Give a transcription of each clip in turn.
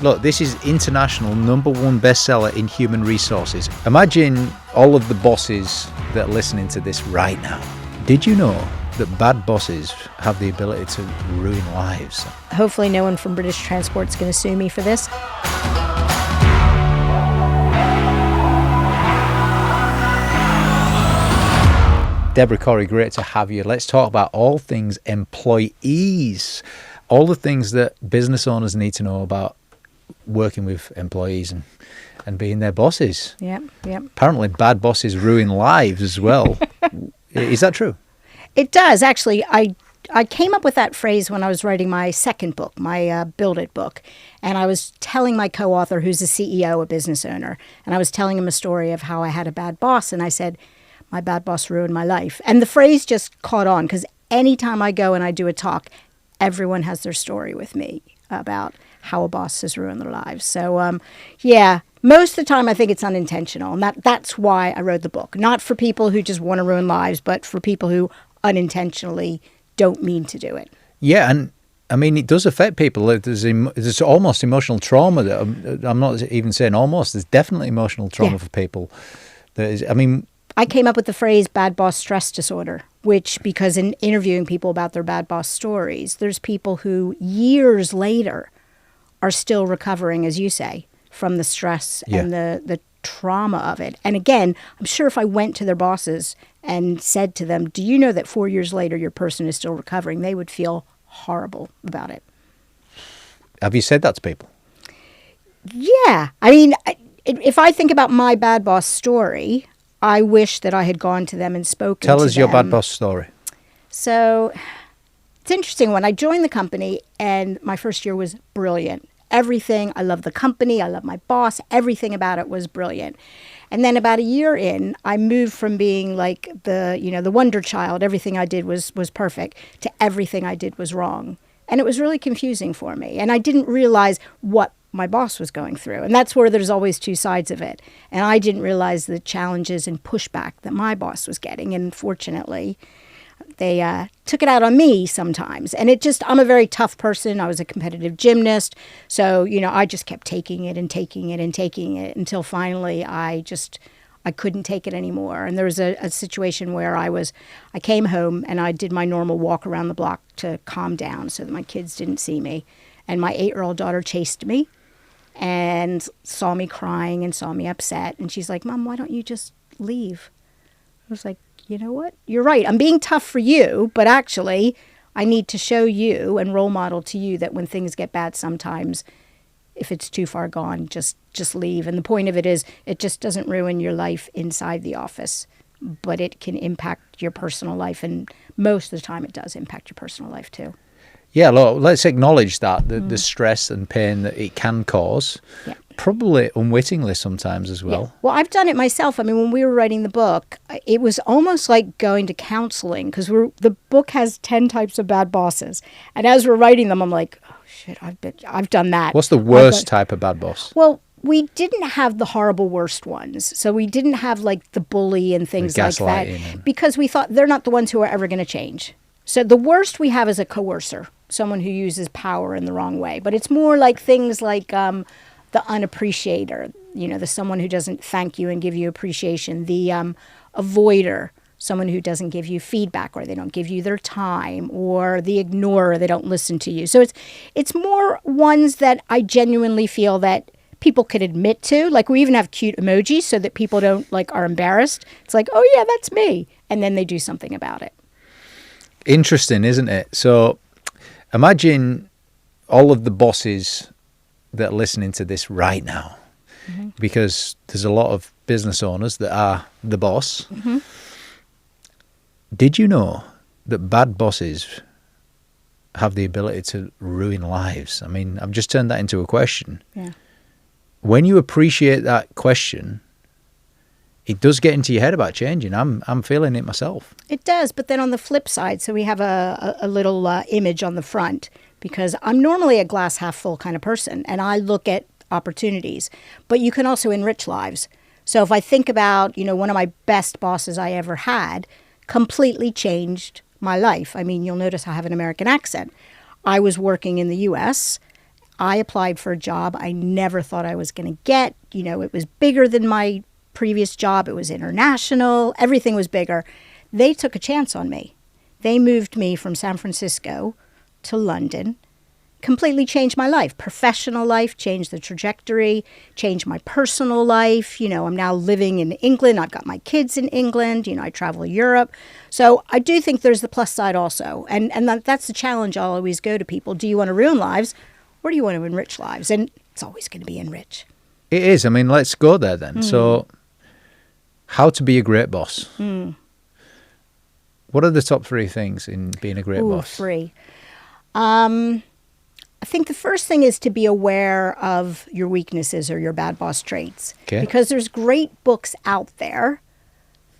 Look, this is international #1 bestseller in human resources. Imagine all of the bosses that are listening to this right now. Did you know that bad bosses have the ability to ruin lives? Hopefully no one from British Transport's going to sue me for this. Debra Corey, great to have you. Let's talk about all things employees, all the things that business owners need to know about working with employees and being their bosses. Yep. Apparently bad bosses ruin lives as well. Is that true? It does, actually. I came up with that phrase when I was writing my second book, my Build It book. And I was telling my co-author, who's a CEO, a business owner, and I was telling him a story of how I had a bad boss. And I said, my bad boss ruined my life. And the phrase just caught on because anytime I go and I do a talk, everyone has their story with me about how a boss has ruined their lives. So, yeah, most of the time I think it's unintentional. And that's why I wrote the book. Not for people who just want to ruin lives, but for people who unintentionally don't mean to do it. Yeah, and I mean, it does affect people. There's almost emotional trauma. I'm not even saying almost. There's definitely emotional trauma for people. I came up with the phrase bad boss stress disorder, which, because in interviewing people about their bad boss stories, there's people who years later are still recovering, as you say, from the stress and the trauma of it. And again, I'm sure if I went to their bosses and said to them, do you know that 4 years later your person is still recovering, they would feel horrible about it. Have you said that to people? Yeah. I mean, if I think about my bad boss story, I wish that I had gone to them and spoken to them. Tell us your bad boss story. So it's interesting. When I joined the company, and my first year was brilliant. Everything, I love the company, I love my boss, everything about it was brilliant. And then about a year in, I moved from being like the wonder child, everything I did was perfect, to everything I did was wrong. And it was really confusing for me. And I didn't realize what my boss was going through. And that's where there's always two sides of it. And I didn't realize the challenges and pushback that my boss was getting. And fortunately, they took it out on me sometimes. And I'm a very tough person. I was a competitive gymnast. So, I just kept taking it and taking it and taking it until finally I couldn't take it anymore. And there was a situation where I came home and I did my normal walk around the block to calm down so that my kids didn't see me. And my 8-year-old daughter chased me and saw me crying and saw me upset. And she's like, Mom, why don't you just leave? I was like, you know what? You're right. I'm being tough for you, but actually I need to show you and role model to you that when things get bad sometimes, if it's too far gone, just leave. And the point of it is it just doesn't ruin your life inside the office, but it can impact your personal life. And most of the time it does impact your personal life too. Yeah, look, let's acknowledge that, the stress and pain that it can cause, probably unwittingly sometimes as well. Yeah. Well, I've done it myself. I mean, when we were writing the book, it was almost like going to counseling because the book has 10 types of bad bosses. And as we're writing them, I'm like, oh, shit, I've done that. What's the worst type of bad boss? Well, we didn't have the horrible worst ones. So we didn't have like the bully and things like that because we thought they're not the ones who are ever going to change. So the worst we have is a coercer, someone who uses power in the wrong way. But it's more like things like the unappreciator, the someone who doesn't thank you and give you appreciation, the avoider, someone who doesn't give you feedback or they don't give you their time, or the ignorer, they don't listen to you. So it's more ones that I genuinely feel that people could admit to. Like we even have cute emojis so that people don't are embarrassed. It's like, oh yeah, that's me. And then they do something about it. Interesting, isn't it? So imagine all of the bosses that are listening to this right now, because there's a lot of business owners that are the boss. Mm-hmm. Did you know that bad bosses have the ability to ruin lives? I mean, I've just turned that into a question. Yeah. When you appreciate that question, it does get into your head about changing. I'm feeling it myself. It does, but then on the flip side, so we have a little image on the front, because I'm normally a glass half full kind of person, and I look at opportunities. But you can also enrich lives. So if I think about, one of my best bosses I ever had completely changed my life. I mean, you'll notice I have an American accent. I was working in the U.S. I applied for a job I never thought I was going to get. You know, it was bigger than my previous job. It was international. Everything was bigger. They took a chance on me. They moved me from San Francisco to London, completely changed my life. Professional life, changed the trajectory, changed my personal life. You know, I'm now living in England. I've got my kids in England. You know, I travel Europe. So I do think there's the plus side also. And that's the challenge I'll always go to people. Do you want to ruin lives or do you want to enrich lives? And it's always going to be enrich. It is. I mean, let's go there then. So how to be a great boss. What are the top 3 things in being a great boss? 3. I think the first thing is to be aware of your weaknesses or your bad boss traits. Okay. Because there's great books out there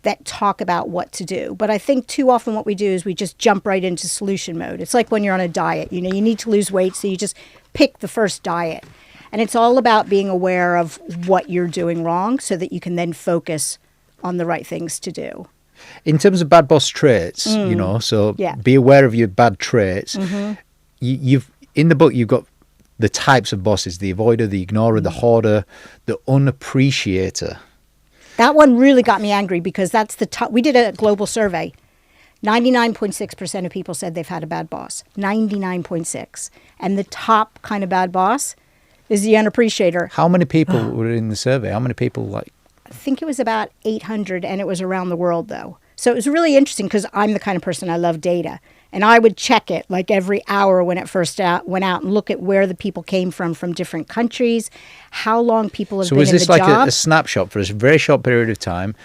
that talk about what to do. But I think too often what we do is we just jump right into solution mode. It's like when you're on a diet. You know, you need to lose weight, so you just pick the first diet. And it's all about being aware of what you're doing wrong so that you can then focus on the right things to do. In terms of bad boss traits, you know, so be aware of your bad traits. You've in the book, you've got the types of bosses: the avoider, the ignorer, the hoarder, the unappreciator. That one really got me angry because that's the top. We did a global survey. 99.6% of people said they've had a bad boss. 99.6. And the top kind of bad boss is the unappreciator. How many people were in the survey? How many people I think it was about 800, and it was around the world, though. So it was really interesting because I'm the kind of person, I love data. And I would check it like every hour when it first went out and look at where the people came from different countries, how long people have been in the job. So was this like a snapshot for a very short period of time?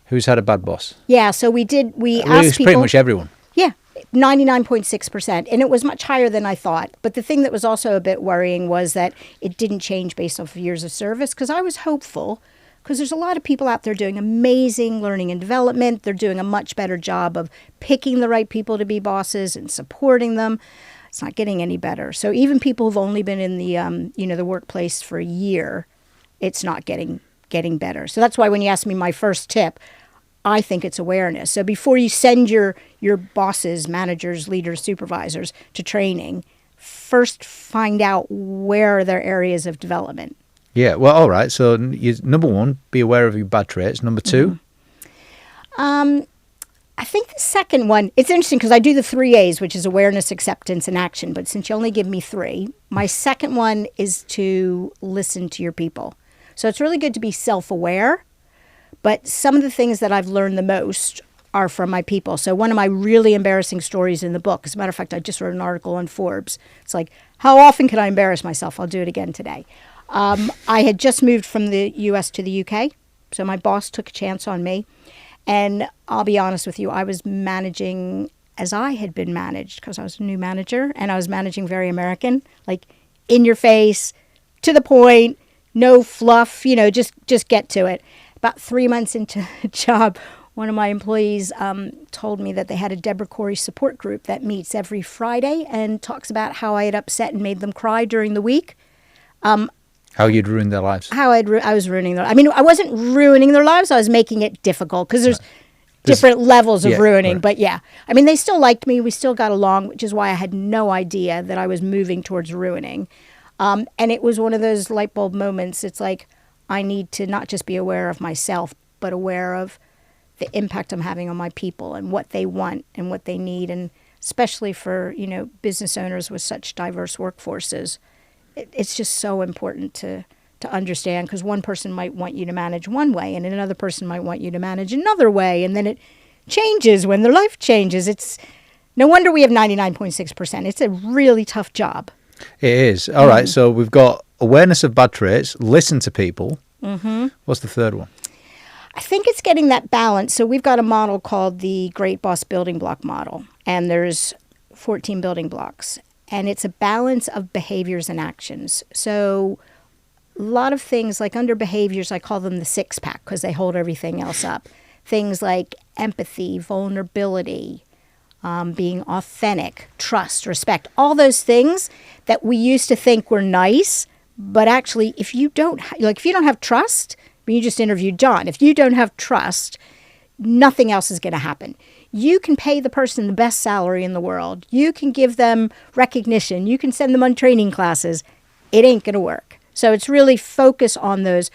Who's had a bad boss? Yeah, so we asked people. It was pretty much everyone. Yeah, 99.6%. And it was much higher than I thought. But the thing that was also a bit worrying was that it didn't change based off of years of service, because I was hopeful. Because there's a lot of people out there doing amazing learning and development. They're doing a much better job of picking the right people to be bosses and supporting them. It's not getting any better. So even people who've only been in the the workplace for a year, it's not getting better. So that's why when you ask me my first tip, I think it's awareness. So before you send your bosses, managers, leaders, supervisors to training, first find out where are their areas of development. Yeah, well, all right. So, number 1, be aware of your bad traits. Number 2? I think the second one, it's interesting because I do the 3 A's, which is awareness, acceptance, and action. But since you only give me 3, my second one is to listen to your people. So it's really good to be self-aware. But some of the things that I've learned the most are from my people. So one of my really embarrassing stories in the book, as a matter of fact, I just wrote an article on Forbes. It's like, how often can I embarrass myself? I'll do it again today. I had just moved from the U.S. to the U.K., so my boss took a chance on me. And I'll be honest with you, I was managing as I had been managed because I was a new manager, and I was managing very American, like in your face, to the point, no fluff, just get to it. About 3 months into the job, one of my employees told me that they had a Debra Corey support group that meets every Friday and talks about how I had upset and made them cry during the week. How you'd ruined their lives. How I was ruining their lives. I mean, I wasn't ruining their lives. I was making it difficult because there's different levels of ruining. Right. But yeah, I mean, they still liked me. We still got along, which is why I had no idea that I was moving towards ruining. And it was one of those light bulb moments. It's like, I need to not just be aware of myself, but aware of the impact I'm having on my people and what they want and what they need. And especially for, business owners with such diverse workforces, it's just so important to understand, because one person might want you to manage one way and another person might want you to manage another way. And then it changes when their life changes. It's no wonder we have 99.6%. It's a really tough job. It is. All right. So we've got awareness of bad traits, listen to people. What's the third one? I think it's getting that balance. So we've got a model called the Great Boss Building Block Model, and there's 14 building blocks. And it's a balance of behaviors and actions. So a lot of things, like under behaviors, I call them the 6-pack because they hold everything else up. Things like empathy, vulnerability, being authentic, trust, respect, all those things that we used to think were nice. But actually, if you don't have trust, I mean, you just interviewed John. If you don't have trust, nothing else is going to happen. You can pay the person the best salary in the world. You can give them recognition. You can send them on training classes. it ain't going to work. So it's really focus on those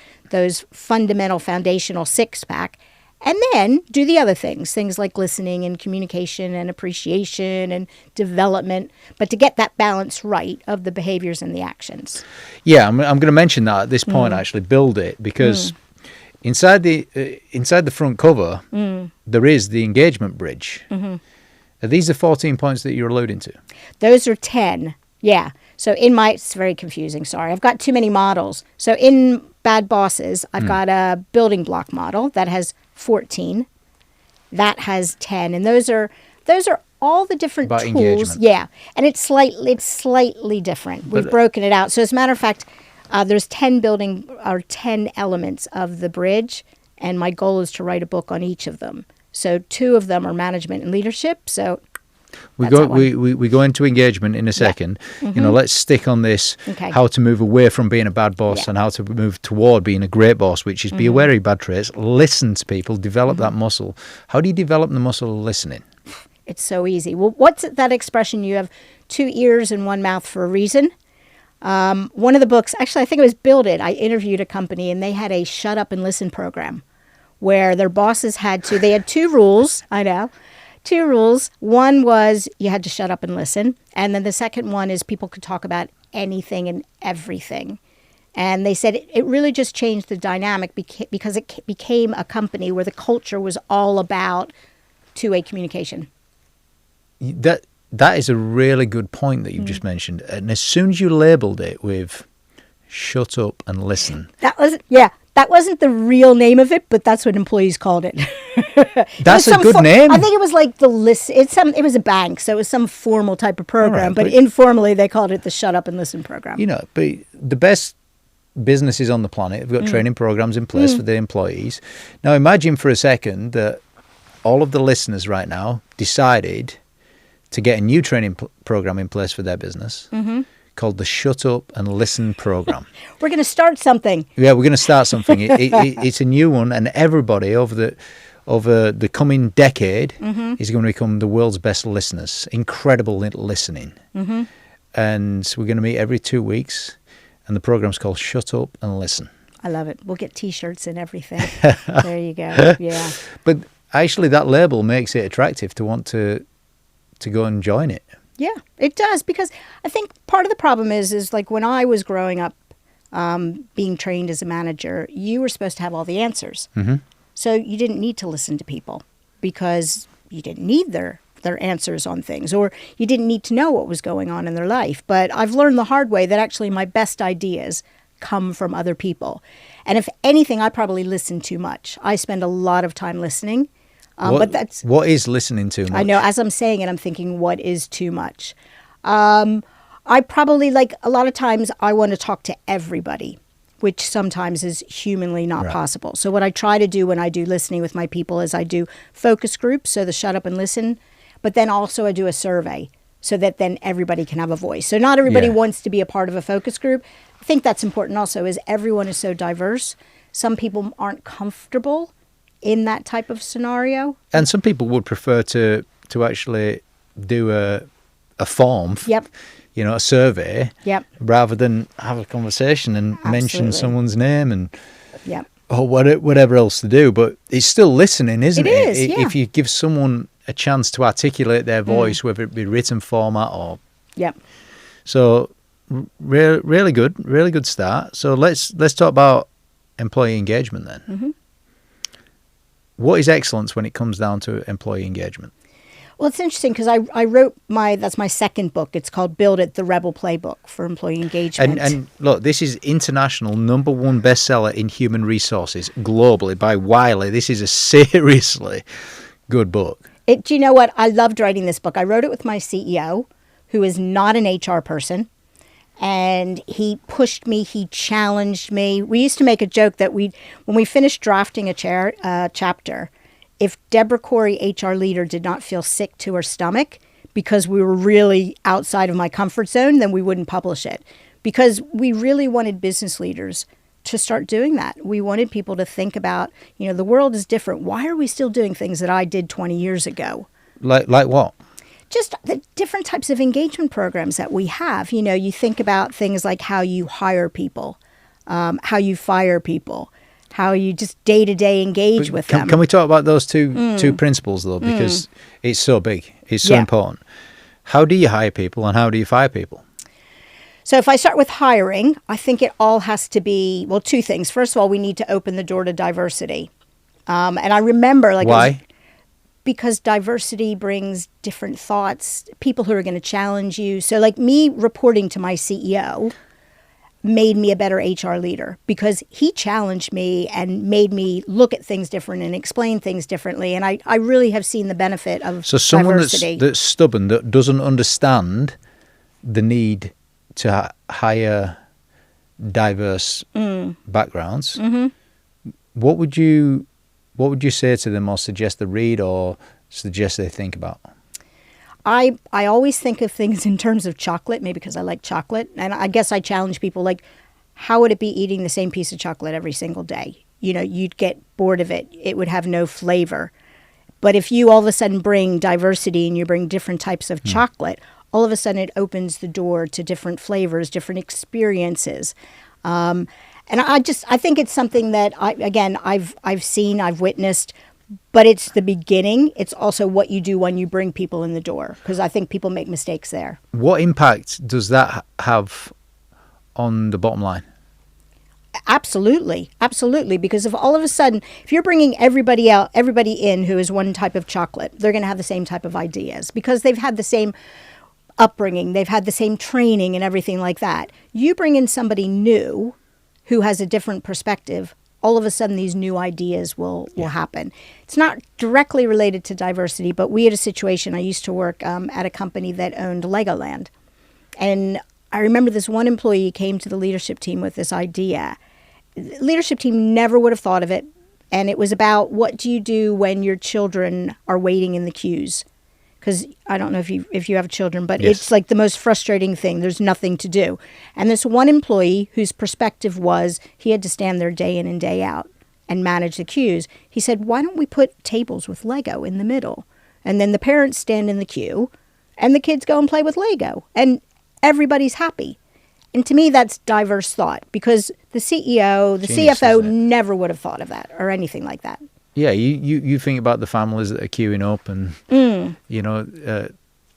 fundamental foundational six-pack, and then do the other things like listening and communication and appreciation and development, but to get that balance right of the behaviors and the actions. Yeah, I'm going to mention that at this point, actually, build it, because inside the front cover, there is the engagement bridge. Are these the 14 points that you're alluding to? Those are 10, yeah. So it's very confusing, sorry. I've got too many models. So in Bad Bosses, I've got a building block model that has 14. That has 10. And those are all the different about tools. Engagement. Yeah. And it's slightly different. We've broken it out. So as a matter of fact, there's 10 elements of the bridge, and my goal is to write a book on each of them. So 2 of them are management and leadership. So we go into engagement in a second. Yeah. Let's stick on this, how to move away from being a bad boss and how to move toward being a great boss, which is be aware of bad traits, listen to people, develop that muscle. How do you develop the muscle of listening? It's so easy. Well, what's that expression? You have 2 ears and 1 mouth for a reason. One of the books, actually, I think it was Build It. I interviewed a company, and they had a shut up and listen program where their bosses they had 2 rules. I know. 2 rules. One was you had to shut up and listen. And then the second one is people could talk about anything and everything. And they said it really just changed the dynamic because it became a company where the culture was all about two-way communication. That is a really good point that you've just mentioned. And as soon as you labelled it with shut up and listen. That wasn't the real name of it, but that's what employees called it. That's a good name. I think it was like the list. It was a bank, so it was some formal type of program. Right, but informally, they called it the Shut Up and Listen program. But the best businesses on the planet have got training programs in place for their employees. Now, imagine for a second that all of the listeners right now decided to get a new training program in place for their business. Called the Shut Up and Listen program. We're going to start something. Yeah, we're going to start something. It's a new one, and everybody over the coming decade is going to become the world's best listeners. Incredible listening. And we're going to meet every 2 weeks, and the program's called Shut Up and Listen. I love it. We'll get T-shirts and everything. There you go. Yeah. But actually, that label makes it attractive to want to go and join it. Yeah, it does, because I think part of the problem is like when I was growing up, being trained as a manager, you were supposed to have all the answers. So you didn't need to listen to people because you didn't need their answers on things, or you didn't need to know what was going on in their life. But I've learned the hard way that actually my best ideas come from other people. And if anything, I probably listen too much. I spend a lot of time listening. What is listening too much? I know, as I'm saying it, I'm thinking, what is too much? I probably, a lot of times, I want to talk to everybody, which sometimes is humanly not possible. So what I try to do when I do listening with my people is I do focus groups, so the shut up and listen, but then also I do a survey so that then everybody can have a voice. So not everybody wants to be a part of a focus group. I think that's important also, is everyone is so diverse. Some people aren't comfortable in that type of scenario. And some people would prefer to actually do a form, a survey, rather than have a conversation and mention someone's name and or whatever else to do. But it's still listening, isn't it? It is, yeah. If you give someone a chance to articulate their voice, whether it be written format or... So really good start. So let's talk about employee engagement then. What is excellence when it comes down to employee engagement? Well, it's interesting because I wrote that's my second book. It's called Build It, the Rebel Playbook for Employee Engagement. And look, this is international #1 bestseller in human resources globally by Wiley. This is a seriously good book. Do you know what? I loved writing this book. I wrote it with my CEO, who is not an HR person. And he pushed me, he challenged me. We used to make a joke that when we finished drafting a chapter, if Debra Corey, HR leader, did not feel sick to her stomach because we were really outside of my comfort zone, then we wouldn't publish it. Because we really wanted business leaders to start doing that. We wanted people to think about, the world is different. Why are we still doing things that I did 20 years ago? Like what? just the different types of engagement programs that we have. You know, you think about things like how you hire people, how you fire people, how you just day-to-day engage with them. Can we talk about those two principles, though? Because it's so big. It's so important. How do you hire people and how do you fire people? So if I start with hiring, I think it all has to be, well, two things. First of all, we need to open the door to diversity. And I remember, like, why? Because diversity brings different thoughts, people who are going to challenge you. So like me reporting to my CEO made me a better HR leader because he challenged me and made me look at things different and explain things differently. And I really have seen the benefit of so someone diversity. that's stubborn, that doesn't understand the need to hire diverse backgrounds, what would you say to them or suggest they read or suggest they think about? I always think of things in terms of chocolate, maybe because I like chocolate. And I guess I challenge people, like, how would it be eating the same piece of chocolate every single day? You know, you'd get bored of it. It would have no flavor. But if you all of a sudden bring diversity and you bring different types of chocolate, all of a sudden it opens the door to different flavors, different experiences. And I think it's something that I've seen, I've witnessed, but it's the beginning. It's also what you do when you bring people in the door, because I think people make mistakes there. What impact does that have on the bottom line? Absolutely. Because if all of a sudden, if you're bringing everybody in who is one type of chocolate, they're going to have the same type of ideas because they've had the same upbringing, they've had the same training and everything like that. You bring in somebody new who has a different perspective, all of a sudden these new ideas will happen. It's not directly related to diversity, but we had a situation. I used to work at a company that owned Legoland. And I remember this one employee came to the leadership team with this idea. The leadership team never would have thought of it. And it was about, what do you do when your children are waiting in the queues? Because I don't know if you have children, but it's like the most frustrating thing. There's nothing to do. And this one employee whose perspective was he had to stand there day in and day out and manage the queues. He said, why don't we put tables with Lego in the middle? And then the parents stand in the queue and the kids go and play with Lego. And everybody's happy. And to me, that's diverse thought because the CEO, the CFO never would have thought of that or anything like that. Yeah, you think about the families that are queuing up and,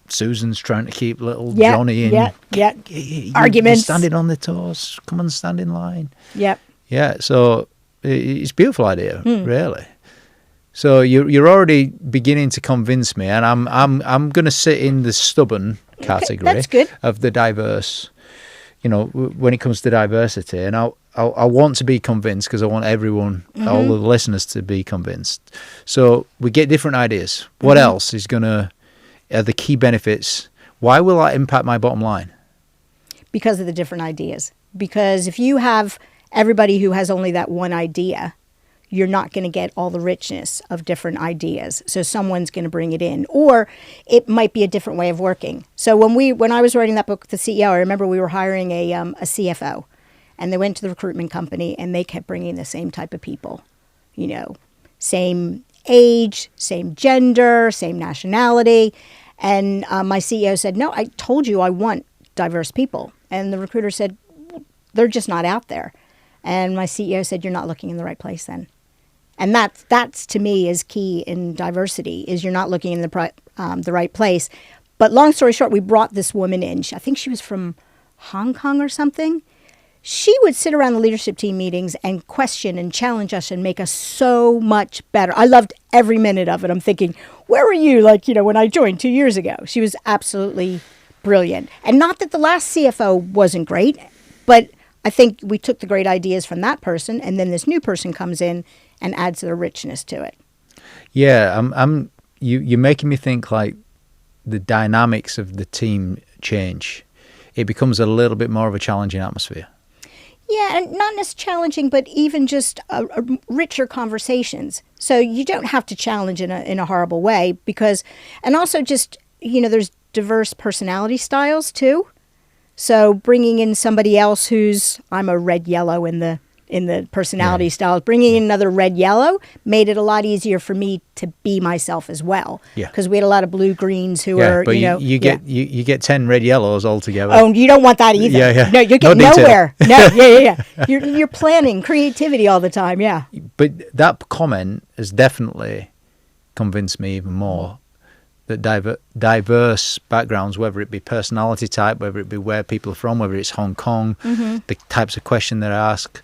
Susan's trying to keep little Johnny in. Arguments. You're standing on their toes. Come and stand in line. Yep. Yeah, so it's a beautiful idea, really. So you're already beginning to convince me, and I'm going to sit in the stubborn category of the diverse, when it comes to diversity. And I want to be convinced because I want everyone, all the listeners, to be convinced. So we get different ideas. What else is are the key benefits? Why will that impact my bottom line? Because of the different ideas. Because if you have everybody who has only that one idea, you're not going to get all the richness of different ideas. So someone's going to bring it in, or it might be a different way of working. So when I was writing that book, The CEO, I remember we were hiring a CFO, and they went to the recruitment company and they kept bringing the same type of people, same age, same gender, same nationality. And my CEO said, no, I told you I want diverse people. And the recruiter said, they're just not out there. And my CEO said, you're not looking in the right place then. And that's to me is key in diversity, is you're not looking in the right place. But long story short, we brought this woman in. I think she was from Hong Kong or something. She would sit around the leadership team meetings and question and challenge us and make us so much better. I loved every minute of it. I'm thinking, where were you when I joined 2 years ago? She was absolutely brilliant. And not that the last CFO wasn't great, but I think we took the great ideas from that person, and then this new person comes in and adds the richness to it. Yeah, you're making me think like the dynamics of the team change. It becomes a little bit more of a challenging atmosphere. Yeah, and not necessarily challenging, but even just richer conversations. So you don't have to challenge in a horrible way and also just, there's diverse personality styles too. So bringing in somebody else I'm a red yellow in the in the personality styles. Bringing in another red yellow made it a lot easier for me to be myself as well. Yeah. Because we had a lot of blue greens who Yeah, are, but you know. you get 10 red yellows altogether. Oh, you don't want that either. Yeah, yeah. No, you're No getting detail. nowhere. No, yeah. You're planning creativity all the time. Yeah. But that comment has definitely convinced me even more that diverse backgrounds, whether it be personality type, whether it be where people are from, whether it's Hong Kong, the types of question they ask,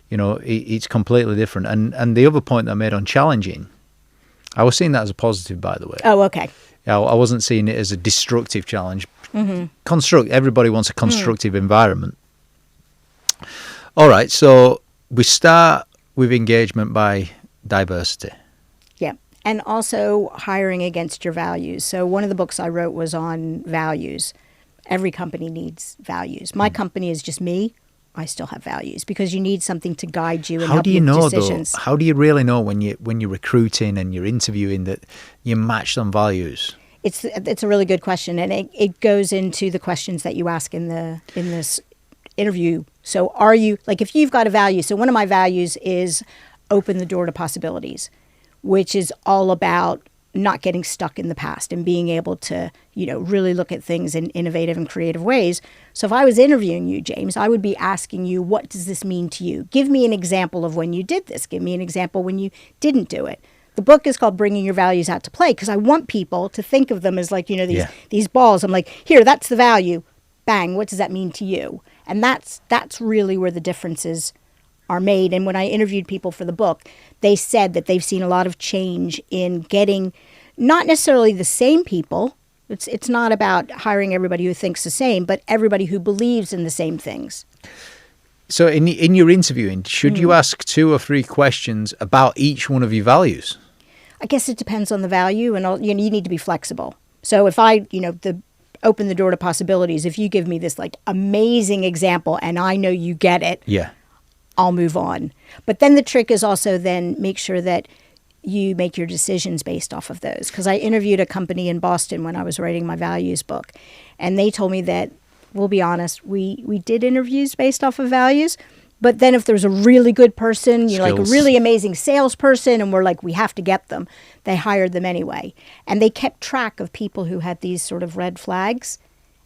you know, it's completely different. And the other point that I made on challenging, I was seeing that as a positive, by the way. Oh, okay. I wasn't seeing it as a destructive challenge. Everybody wants a constructive environment. All right, so we start with engagement by diversity. Yeah. And also hiring against your values. So one of the books I wrote was on values. Every company needs values. My company is just me. I still have values because you need something to guide you and help you with decisions. Though? How do you really know when you're recruiting and you're interviewing that you match on values? It's a really good question, and it goes into the questions that you ask in this interview. So are you, like, if you've got a value, so one of my values is open the door to possibilities, which is all about not getting stuck in the past and being able to, you know, really look at things in innovative and creative ways. So if I was interviewing you, James, I would be asking you, what does this mean to you? Give me an example of when you did this. Give me an example when you didn't do it. The book is called Bringing Your Values Out to Play because I want people to think of them as like, you know, these balls. I'm like, here, that's the value. Bang, what does that mean to you? And that's really where the differences are made. And when I interviewed people for the book, they said that they've seen a lot of change in getting not necessarily the same people. It's not about hiring everybody who thinks the same, but everybody who believes in the same things. So in your interviewing, should you ask 2 or 3 questions about each one of your values? I guess it depends on the value, and you need to be flexible. So if I, open the door to possibilities, if you give me this like amazing example and I know you get it, I'll move on. But then the trick is also then make sure that you make your decisions based off of those. Because I interviewed a company in Boston when I was writing my values book, and they told me that, we'll be honest, we did interviews based off of values, but then if there's a really good person, like a really amazing salesperson, and we're like, we have to get them, they hired them anyway. And they kept track of people who had these sort of red flags,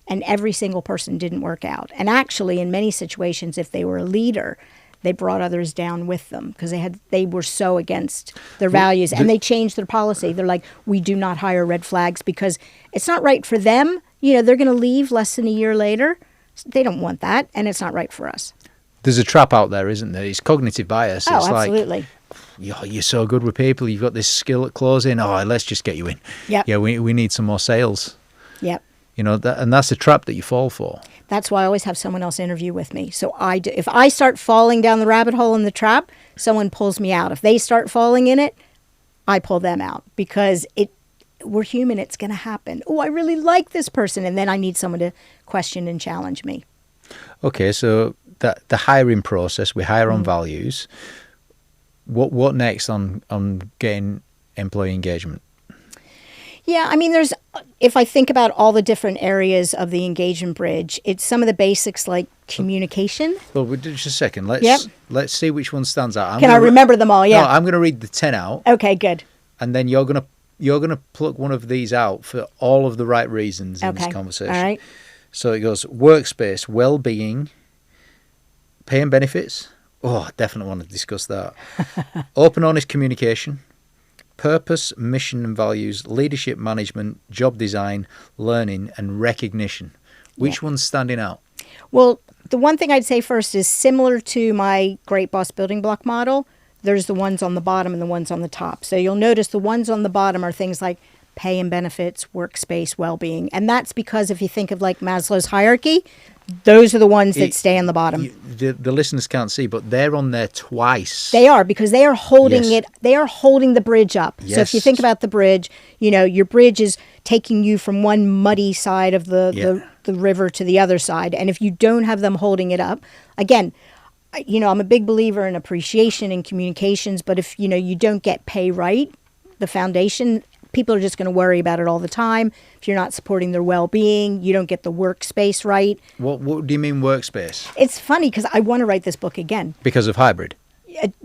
and every single person didn't work out. And actually, in many situations, if they were a leader, they brought others down with them because they were so against their values, and they changed their policy. They're like, we do not hire red flags because it's not right for them. They're going to leave less than a year later. They don't want that, and it's not right for us. There's a trap out there, isn't there? It's cognitive bias. Oh, it's absolutely. Like, you're so good with people. You've got this skill at closing. Oh, let's just get you in. Yep. Yeah, we need some more sales. Yep. And that's a trap that you fall for. That's why I always have someone else interview with me. So if I start falling down the rabbit hole in the trap, someone pulls me out. If they start falling in it, I pull them out because we're human. It's going to happen. Oh, I really like this person. And then I need someone to question and challenge me. Okay, so the hiring process, we hire on values. What next on getting employee engagement? Yeah, I mean, if I think about all the different areas of the engagement bridge, it's some of the basics like communication. Well, just a second. Let's see which one stands out. Can I remember them all? Yeah. No, I'm going to read the 10 out. Okay, good. And then you're going to pluck one of these out for all of the right reasons in this conversation. All right. So it goes workspace, well-being, pay and benefits. Oh, I definitely want to discuss that. Open, honest communication. Purpose, mission and values, leadership management, job design, learning and recognition. Which one's standing out? Well, the one thing I'd say first is similar to my Great Boss building block model, there's the ones on the bottom and the ones on the top. So you'll notice the ones on the bottom are things like pay and benefits, workspace, well-being. And that's because if you think of like Maslow's hierarchy, those are the ones that stay on the bottom. The listeners can't see, but they're on there twice. They are, because they are holding it. They are holding the bridge up. Yes. So if you think about the bridge, your bridge is taking you from one muddy side of the river to the other side. And if you don't have them holding it up, again, I'm a big believer in appreciation and communications, but if, you don't get pay right, the foundation, people are just going to worry about it all the time. If you're not supporting their well-being, you don't get the workspace right. What do you mean workspace? It's funny because I want to write this book again. Because of hybrid?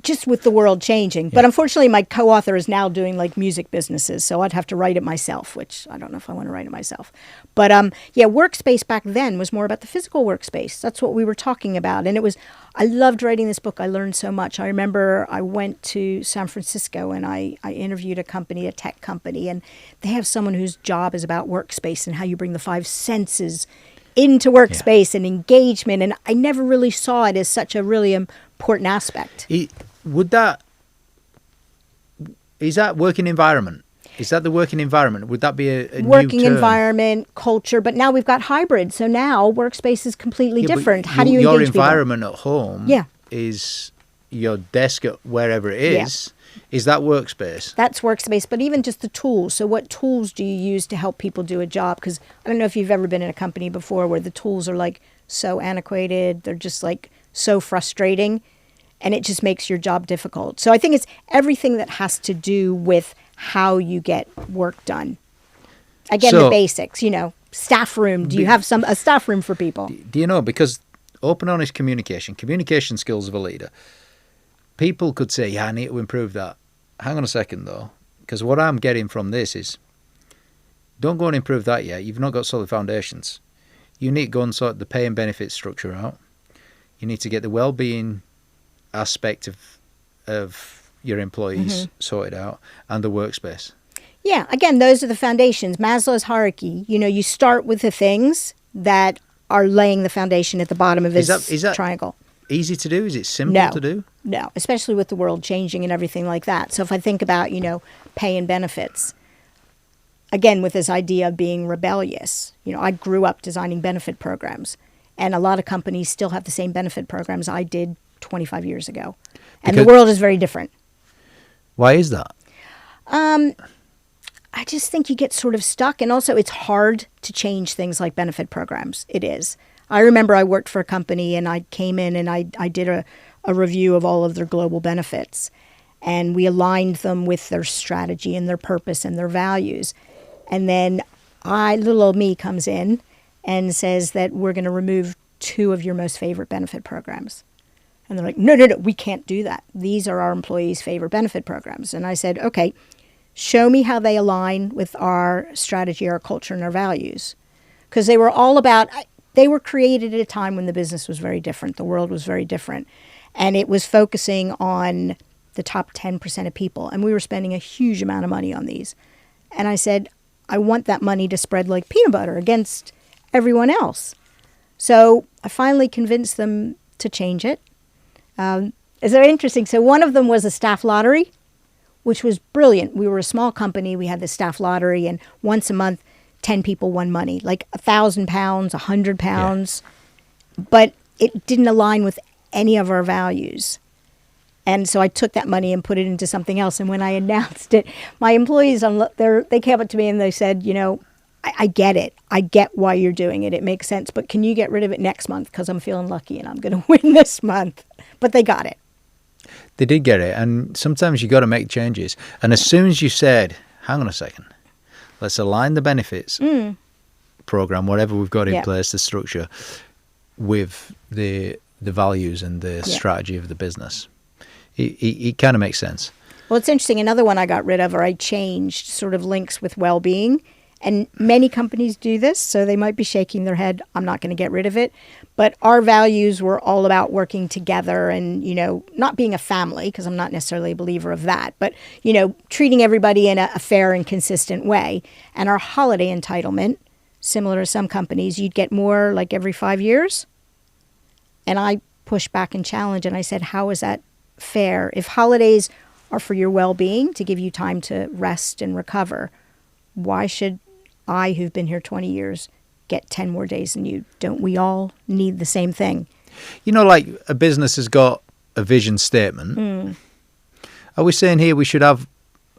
Just with the world changing. But unfortunately, my co-author is now doing like music businesses, so I'd have to write it myself, which I don't know if I want to write it myself. But workspace back then was more about the physical workspace. That's what we were talking about. And I loved writing this book. I learned so much. I remember I went to San Francisco and I interviewed a tech company, and they have someone whose job is about workspace and how you bring the five senses into workspace and engagement. And I never really saw it as such a really important aspect. Is that working environment? Is that the working environment? Would that be a working new term? Environment, culture, but now we've got hybrid. So now workspace is completely different. How do you your engage people? Your environment at home is your desk at wherever it is. Is that workspace? That's workspace, but even just the tools. So what tools do you use to help people do a job? Because I don't know if you've ever been in a company before where the tools are like so antiquated. They're just like so frustrating, and it just makes your job difficult. So I think it's everything that has to do with how you get work done. Again, the basics, staff room. Do you have a staff room for people? Do you know, because open, honest communication skills of a leader, people could say, yeah, I need to improve that. Hang on a second, though, because what I'm getting from this is, don't go and improve that yet. You've not got solid foundations. You need to go and sort the pay and benefit structure out. You need to get the well-being aspect of your employees sorted out, and the workspace. Yeah, again, those are the foundations. Maslow's hierarchy, you start with the things that are laying the foundation at the bottom of his triangle. Easy to do? Is it simple to do? No, especially with the world changing and everything like that. So if I think about, pay and benefits, again, with this idea of being rebellious, I grew up designing benefit programs, and a lot of companies still have the same benefit programs I did 25 years ago. And the world is very different. Why is that? I just think you get sort of stuck, and also it's hard to change things like benefit programs. It is. I remember I worked for a company, and I came in and I did a review of all of their global benefits, and we aligned them with their strategy and their purpose and their values. And then little old me comes in and says that we're going to remove 2 of your most favorite benefit programs. And they're like, no, we can't do that. These are our employees' favorite benefit programs. And I said, okay, show me how they align with our strategy, our culture, and our values. Because they were all about, they were created at a time when the business was very different. The world was very different. And it was focusing on the top 10% of people. And we were spending a huge amount of money on these. And I said, I want that money to spread like peanut butter against everyone else. So I finally convinced them to change it. It's very interesting. So one of them was a staff lottery, which was brilliant. We were a small company. We had the staff lottery, and once a month, 10 people won money, like £1,000, £100. Yeah. But it didn't align with any of our values. And so I took that money and put it into something else. And when I announced it, my employees, they came up to me and they said, I get it. I get why you're doing it. It makes sense. But can you get rid of it next month? Because I'm feeling lucky and I'm going to win this month. But they got it. They did get it. And sometimes you got to make changes. And as soon as you said, hang on a second, let's align the benefits program, whatever we've got in place, the structure, with the values and the strategy of the business, it kind of makes sense. Well, it's interesting. Another one I got rid of, or I changed, sort of links with well-being. And many companies do this, so they might be shaking their head, I'm not going to get rid of it. But our values were all about working together and, not being a family, because I'm not necessarily a believer of that, but, treating everybody in a fair and consistent way. And our holiday entitlement, similar to some companies, you'd get more like every 5 years. And I pushed back and challenged, and I said, how is that fair? If holidays are for your well-being, to give you time to rest and recover, why should I, who've been here 20 years, get 10 more days than you? Don't we all need the same thing? Like a business has got a vision statement. Are we saying here we should have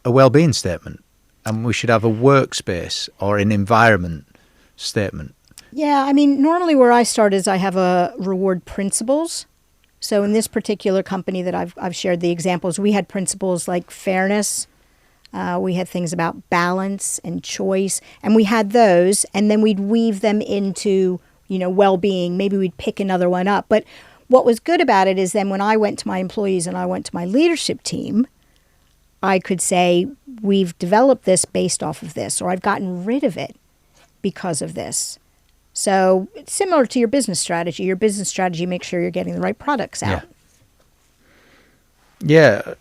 a well-being statement and we should have a workspace or an environment statement? Yeah, normally where I start is I have a reward principles. So in this particular company that I've shared the examples, we had principles like fairness, We had things about balance and choice, and we had those, and then we'd weave them into, well-being. Maybe we'd pick another one up. But what was good about it is then when I went to my employees and I went to my leadership team, I could say, we've developed this based off of this, or I've gotten rid of it because of this. So it's similar to your business strategy. Your business strategy makes sure you're getting the right products out. Yeah.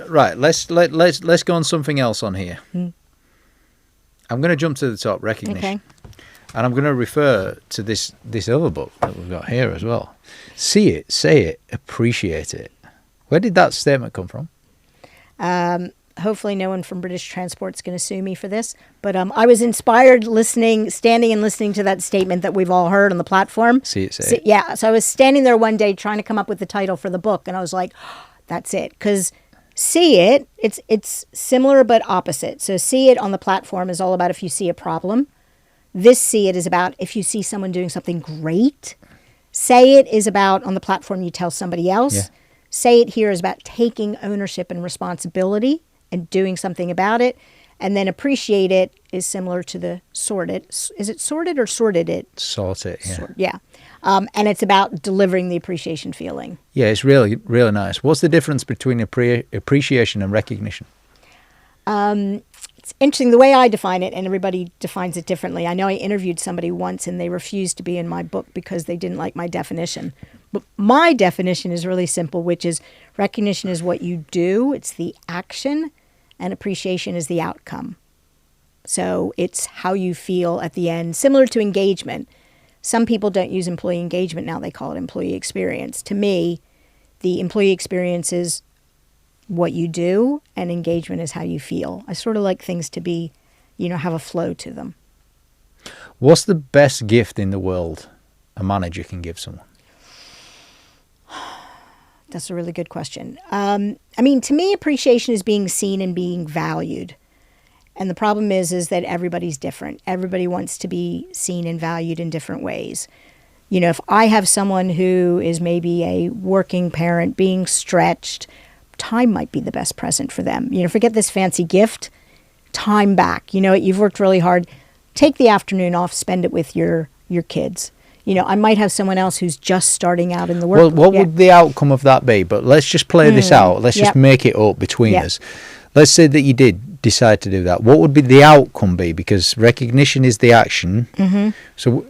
Right. Let's go on something else on here. I'm going to jump to the top, recognition. Okay. And I'm going to refer to this other book that we've got here as well. See it, say it, appreciate it. Where did that statement come from? Hopefully no one from British Transport's going to sue me for this. But I was inspired standing and listening to that statement that we've all heard on the platform. See it, say it. Yeah. So I was standing there one day trying to come up with the title for the book. And I was like, that's it. Because see it, it's similar but opposite. So see it on the platform is all about if you see a problem. This see it is about if you see someone doing something great. Say it is about on the platform you tell somebody else. Yeah. Say it here is about taking ownership and responsibility and doing something about it. And then appreciate it is similar to the sort it. Is it sorted or sorted it? Sort it, yeah. Yeah. And it's about delivering the appreciation feeling. Yeah, it's really, really nice. What's the difference between appreciation and recognition? It's interesting the way I define it, and everybody defines it differently. I know I interviewed somebody once and they refused to be in my book because they didn't like my definition. But my definition is really simple, which is recognition is what you do, it's the action, and appreciation is the outcome. So it's how you feel at the end, similar to engagement. Some people don't use employee engagement now, they call it employee experience. To me, the employee experience is what you do, and engagement is how you feel. I sort of like things to be, have a flow to them. What's the best gift in the world a manager can give someone? That's a really good question. To me, appreciation is being seen and being valued. And the problem is that everybody's different. Everybody wants to be seen and valued in different ways. If I have someone who is maybe a working parent being stretched, time might be the best present for them. Forget this fancy gift, time back. You've worked really hard. Take the afternoon off, spend it with your kids. I might have someone else who's just starting out in the work. Well, what would the outcome of that be? But let's just play this out. Let's just make it up between us. Let's say that you did decide to do that. What would be the outcome be? Because recognition is the action. Mm-hmm. So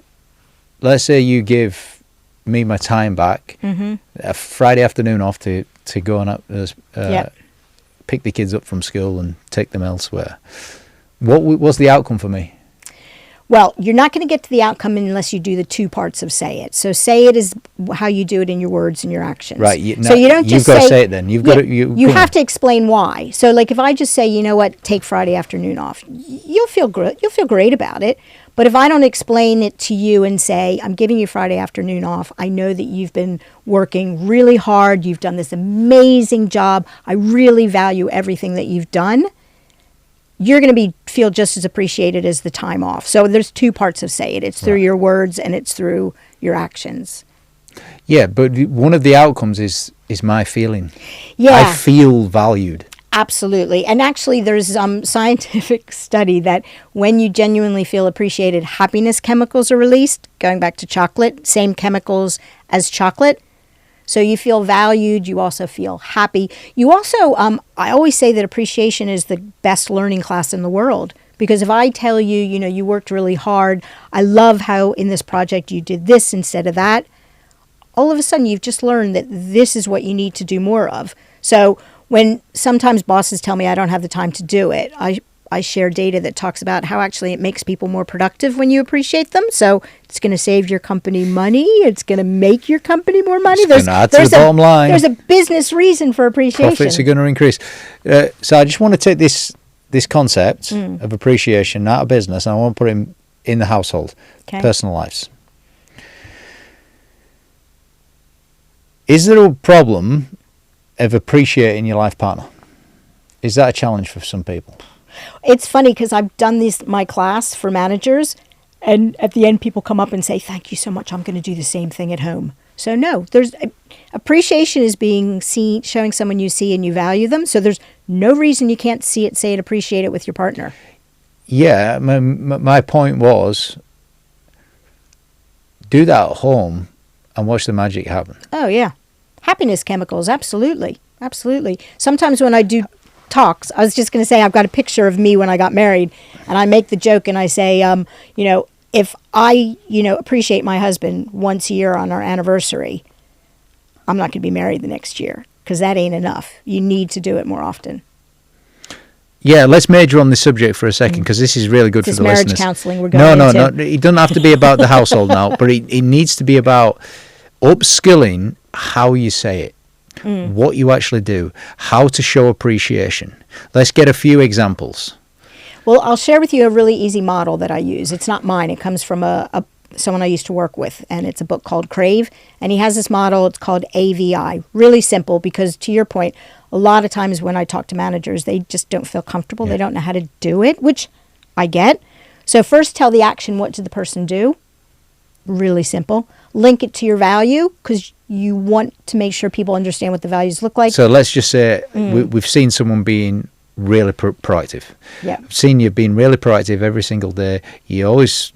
let's say you give me my time back, a Friday afternoon off to go and pick the kids up from school and take them elsewhere. What was the outcome for me? Well, you're not going to get to the outcome unless you do the two parts of say it. So say it is how you do it in your words and your actions. Right. So you don't just you've got to say it then. You've got to. You have to explain why. So like if I just say, you know what, take Friday afternoon off, you'll feel good. You'll feel great about it. But if I don't explain it to you and say, I'm giving you Friday afternoon off, I know that you've been working really hard. You've done this amazing job. I really value everything that you've done. You're going to feel just as appreciated as the time off. So there's two parts of say it. It's through your words and it's through your actions. Yeah, but one of the outcomes is my feeling. Yeah. I feel valued. Absolutely. And actually there's scientific study that when you genuinely feel appreciated, happiness chemicals are released, going back to chocolate, same chemicals as chocolate. So you feel valued, you also feel happy. You also, I always say that appreciation is the best learning class in the world. Because if I tell you, you worked really hard, I love how in this project you did this instead of that, all of a sudden you've just learned that this is what you need to do more of. So when sometimes bosses tell me I don't have the time to do it, I share data that talks about how actually it makes people more productive when you appreciate them. So it's going to save your company money. It's going to make your company more money. It's going to add to the bottom line. There's a business reason for appreciation. Profits are going to increase. So I just want to take this concept of appreciation out of business and I want to put it in the household, personal lives. Is there a problem of appreciating your life partner? Is that a challenge for some people? It's funny because I've done my class for managers, and at the end people come up and say, thank you so much, I'm going to do the same thing at home. So no, there's appreciation is being seen, showing someone you see and you value them. So there's No reason you can't see it, say it, appreciate it with your partner. Yeah, my point was, do that at home and watch the magic happen. Oh, yeah. Happiness chemicals, absolutely. Absolutely. Sometimes when I do talks, I was just going to say, I've got a picture of me when I got married, and I make the joke and I say, if I, appreciate my husband once a year on our anniversary, I'm not going to be married the next year, because that ain't enough. You need to do it more often. Yeah, let's major on this subject for a second, because this is really good for the listeners. Marriage counseling we're going into. No. It doesn't have to be about the household now, but it needs to be about upskilling how you say it, what you actually do, how to show appreciation. Let's get a few examples. Well, I'll share with you a really easy model that I use. It's not mine. It comes from someone I used to work with, and it's a book called Crave. And he has this model. It's called AVI. Really simple, because to your point, a lot of times when I talk to managers, they just don't feel comfortable. Yeah. They don't know how to do it, which I get. So first, tell the action, what did the person do? Really simple. Link it to your value, because you want to make sure people understand what the values look like. So let's just say we've seen someone being really proactive. Yeah. I've seen you being really proactive every single day. You're always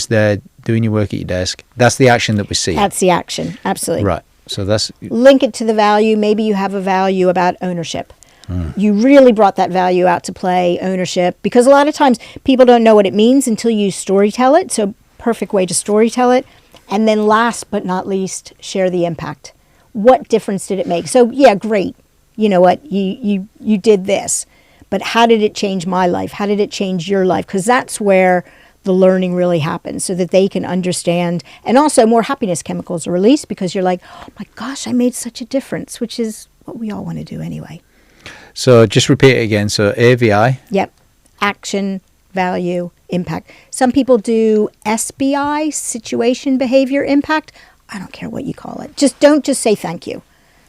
there doing your work at your desk. That's the action that we see. That's the action. Absolutely. Right. So that's... Link it to the value. Maybe you have a value about ownership. You really brought that value out to play, ownership, because a lot of times people don't know what it means until you storytell it. So perfect way to storytell it. And then last but not least, share the impact. What difference did it make? So yeah, great. You know what, you did this, but how did it change my life? How did it change your life? Because that's where the learning really happens, so that they can understand. And also more happiness chemicals are released, because you're like, oh my gosh, I made such a difference, which is what we all want to do anyway. So just repeat it again. So AVI. Yep. Action, value, impact. Some people do SBI, situation, behavior, impact. I don't care what you call it. Don't just say thank you.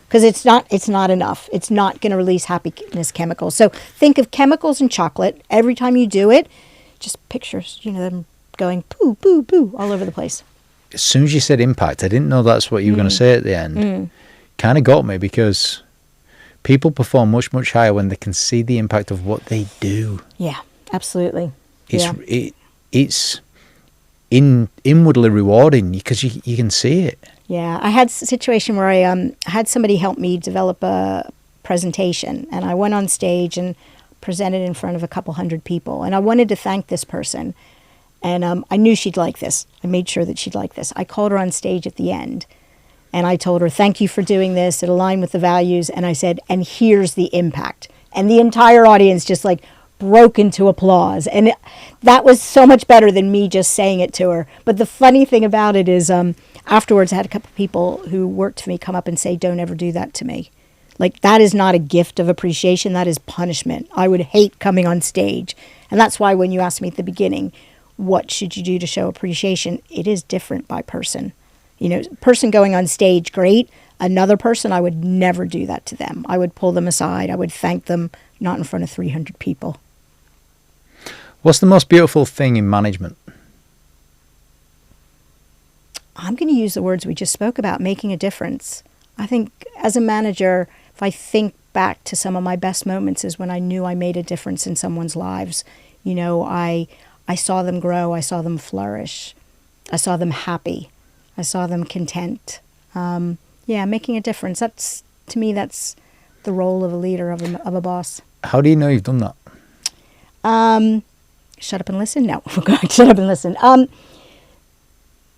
Because it's not enough. It's not going to release happiness chemicals. So think of chemicals in chocolate. Every time you do it, just pictures, them going poo, poo, poo all over the place. As soon as you said impact, I didn't know that's what you were going to say at the end. Kind of got me, because people perform much, much higher when they can see the impact of what they do. Yeah, absolutely. It's inwardly rewarding, because you can see it. Yeah, I had a situation where I had somebody help me develop a presentation, and I went on stage and presented in front of a couple hundred people, and I wanted to thank this person, and I knew she'd like this. I made sure that she'd like this. I called her on stage at the end, and I told her, thank you for doing this. It aligned with the values, and I said, and here's the impact. And the entire audience just broke into applause, and that was so much better than me just saying it to her. But the funny thing about it is, afterwards, I had a couple of people who worked for me come up and say, don't ever do that to me. That is not a gift of appreciation. That is punishment. I would hate coming on stage. And that's why when you asked me at the beginning, what should you do to show appreciation? It is different by person. Person going on stage, great. Another person, I would never do that to them. I would pull them aside. I would thank them, not in front of 300 people. What's the most beautiful thing in management? I'm going to use the words we just spoke about, making a difference. I think as a manager, if I think back to some of my best moments, is when I knew I made a difference in someone's lives. I saw them grow. I saw them flourish. I saw them happy. I saw them content. Making a difference. To me, that's the role of a leader, of a boss. How do you know you've done that? Shut up and listen. No, shut up and listen.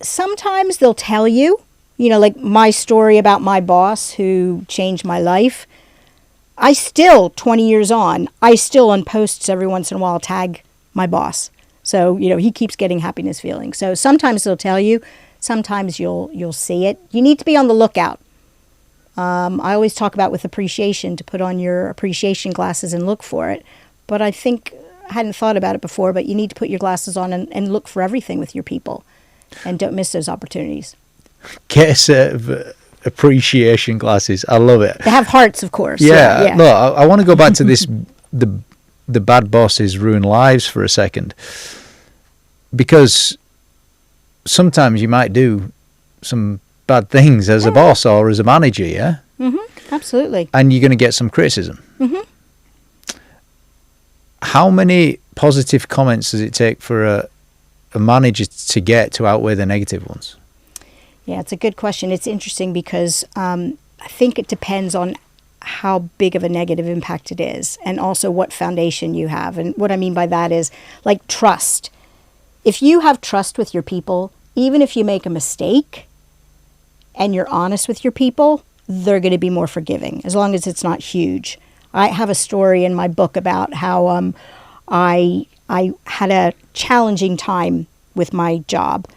Sometimes they'll tell you, my story about my boss who changed my life. 20 years on, I still on posts every once in a while tag my boss. So, he keeps getting happiness feelings. So sometimes they'll tell you, sometimes you'll see it. You need to be on the lookout. I always talk about with appreciation to put on your appreciation glasses and look for it. But I hadn't thought about it before, but you need to put your glasses on and look for everything with your people. And don't miss those opportunities. Get a set of appreciation glasses. I love it. They have hearts, of course. Yeah. Look, I want to go back to this, the bad bosses ruin lives for a second. Because sometimes you might do some bad things as a boss or as a manager, yeah? Mm-hmm. Absolutely. And you're going to get some criticism. Mm-hmm. how many positive comments does it take for a manager to get to outweigh the negative ones? Yeah, it's a good question. It's interesting because I think it depends on how big of a negative impact it is, and also what foundation you have. And what I mean by that is like trust. If you have trust with your people, even if you make a mistake and you're honest with your people, they're going to be more forgiving, as long as it's not huge. I have a story in my book about how I had a challenging time with my job,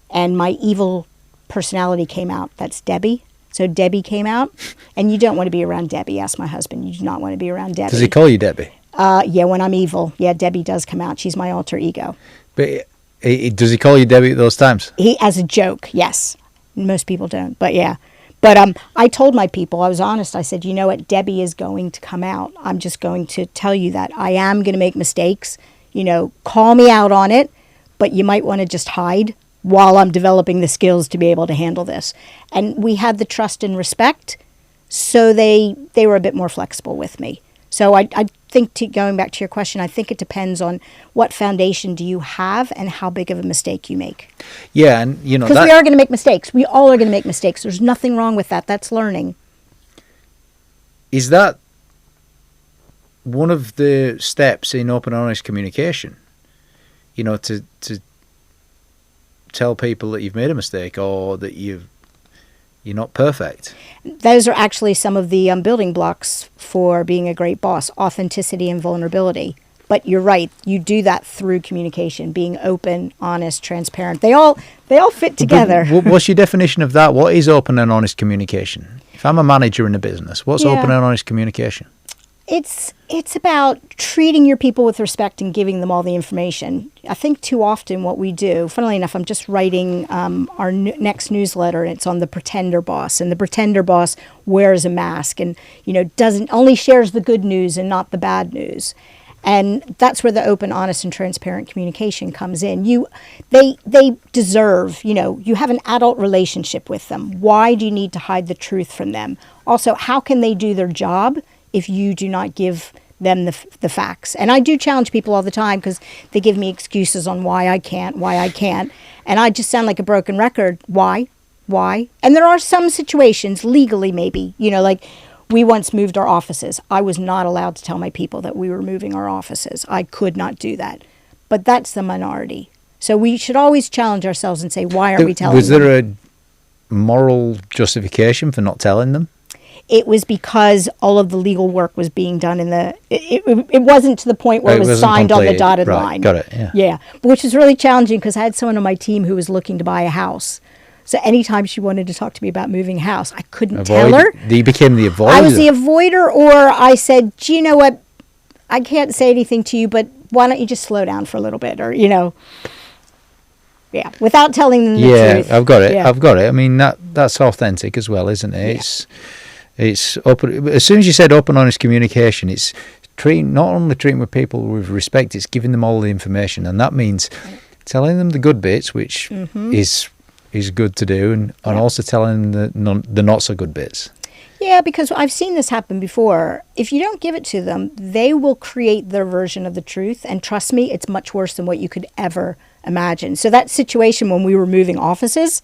and my evil personality came out. That's Debbie. So Debbie came out, and you don't want to be around Debbie. Ask my husband. You do not want to be around Debbie. Does he call you Debbie? Yeah, when I'm evil. Yeah, Debbie does come out. She's my alter ego. But does he call you Debbie at those times? As a joke, yes. Most people don't, but yeah. But I told my people, I was honest. I said, you know what, Debbie is going to come out. I'm just going to tell you that I am going to make mistakes. You know, call me out on it, but you might want to just hide while I'm developing the skills to be able to handle this. And we had the trust and respect, so they were a bit more flexible with me. So I think, going back to your question, I think it depends on what foundation do you have and how big of a mistake you make. Yeah, and you know, because we are going to make mistakes. We all are going to make mistakes. There's nothing wrong with that. That's learning. Is that one of the steps in open and honest communication? You know, to tell people that you've made a mistake or that you're not perfect. Those are actually some of the building blocks for being a great boss: authenticity and vulnerability. But you're right, you do that through communication, being open, honest, transparent. They all fit together. What's your definition of that? What is open and honest communication? If I'm a manager in a business, what's open and honest communication? It's about treating your people with respect and giving them all the information. I think too often what we do, funnily enough, I'm just writing our next newsletter, and it's on the pretender boss. And the pretender boss wears a mask and, you know, only shares the good news and not the bad news. And that's where the open, honest, and transparent communication comes in. They deserve, you know, you have an adult relationship with them. Why do you need to hide the truth from them? Also, how can they do their job if you do not give them the facts? And I do challenge people all the time because they give me excuses on why I can't. And I just sound like a broken record. Why? And there are some situations, legally maybe, you know, like we once moved our offices. I was not allowed to tell my people that we were moving our offices. I could not do that. But that's the minority. So we should always challenge ourselves and say, why aren't we telling them? Was there a moral justification for not telling them? It was because all of the legal work was being done it wasn't to the point where it was signed on the dotted line. Got it, Yeah, which is really challenging because I had someone on my team who was looking to buy a house. So anytime she wanted to talk to me about moving house, I couldn't tell her. You became the avoider. I was the avoider, or I said, do you know what? I can't say anything to you, but why don't you just slow down for a little bit, or, you know. Yeah, without telling them the truth. Yeah, I've got it. Yeah. I've got it. I mean, that's authentic as well, isn't it? Yeah. It's open. As soon as you said open, honest communication, it's not only treating with people with respect, it's giving them all the information, and that means telling them the good bits, which is good to do, and also telling them the not so good bits. Yeah, because I've seen this happen before. If you don't give it to them, they will create their version of the truth, and trust me, it's much worse than what you could ever imagine. So that situation when we were moving offices,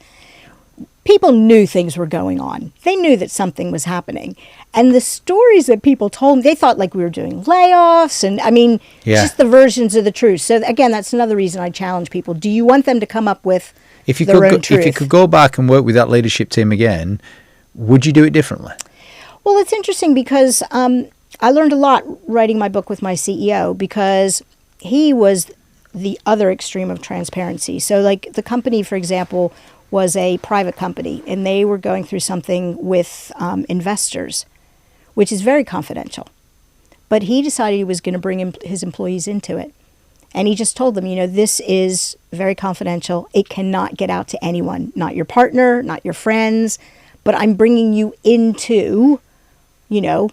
people knew things were going on. They knew that something was happening. And the stories that people told me, they thought like we were doing layoffs. And I mean, just the versions of the truth. So again, that's another reason I challenge people. Do you want them to come up with their own truth? If you could go back and work with that leadership team again, would you do it differently? Well, it's interesting because I learned a lot writing my book with my CEO, because he was the other extreme of transparency. So like the company, for example, was a private company, and they were going through something with investors, which is very confidential. But he decided he was going to bring his employees into it. And he just told them, you know, this is very confidential. It cannot get out to anyone, not your partner, not your friends, but I'm bringing you into, you know,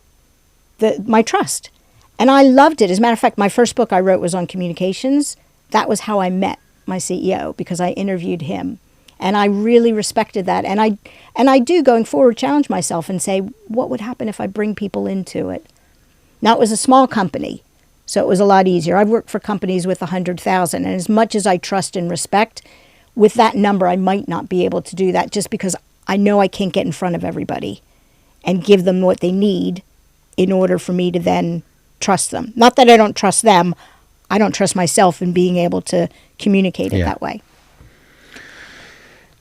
my trust. And I loved it. As a matter of fact, my first book I wrote was on communications. That was how I met my CEO, because I interviewed him. And I really respected that. And I do, going forward, challenge myself and say, what would happen if I bring people into it? Now, it was a small company, So it was a lot easier. I've worked for companies with 100,000, and as much as I trust and respect, with that number, I might not be able to do that just because I know I can't get in front of everybody and give them what they need in order for me to then trust them. Not that I don't trust them. I don't trust myself in being able to communicate it that way.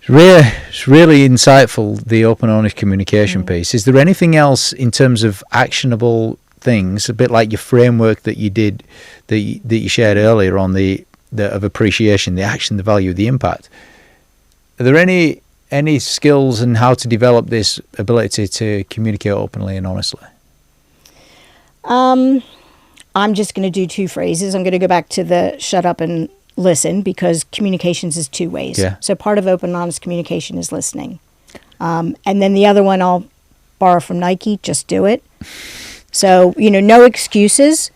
It's really insightful, the open, honest communication piece. Is there anything else in terms of actionable things, a bit like your framework that you did, that you shared earlier on the of appreciation, the action, the value, the impact? Are there any skills in how to develop this ability to communicate openly and honestly? I'm just going to do two phrases. I'm going to go back to the shut up and listen, because communications is two ways. Yeah. So part of open and honest communication is listening. And then the other one I'll borrow from Nike, just do it. So, no excuses,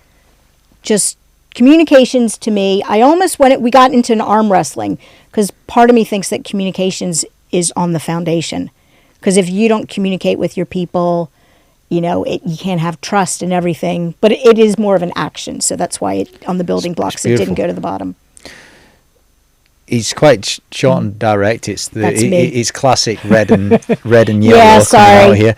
just communications to me. I almost we got into an arm wrestling, because part of me thinks that communications is on the foundation. Because if you don't communicate with your people, you can't have trust and everything, but it is more of an action. So that's why on the building blocks, it didn't go to the bottom. It's quite short and direct. It's it's classic red and yellow Yeah, sorry. out here.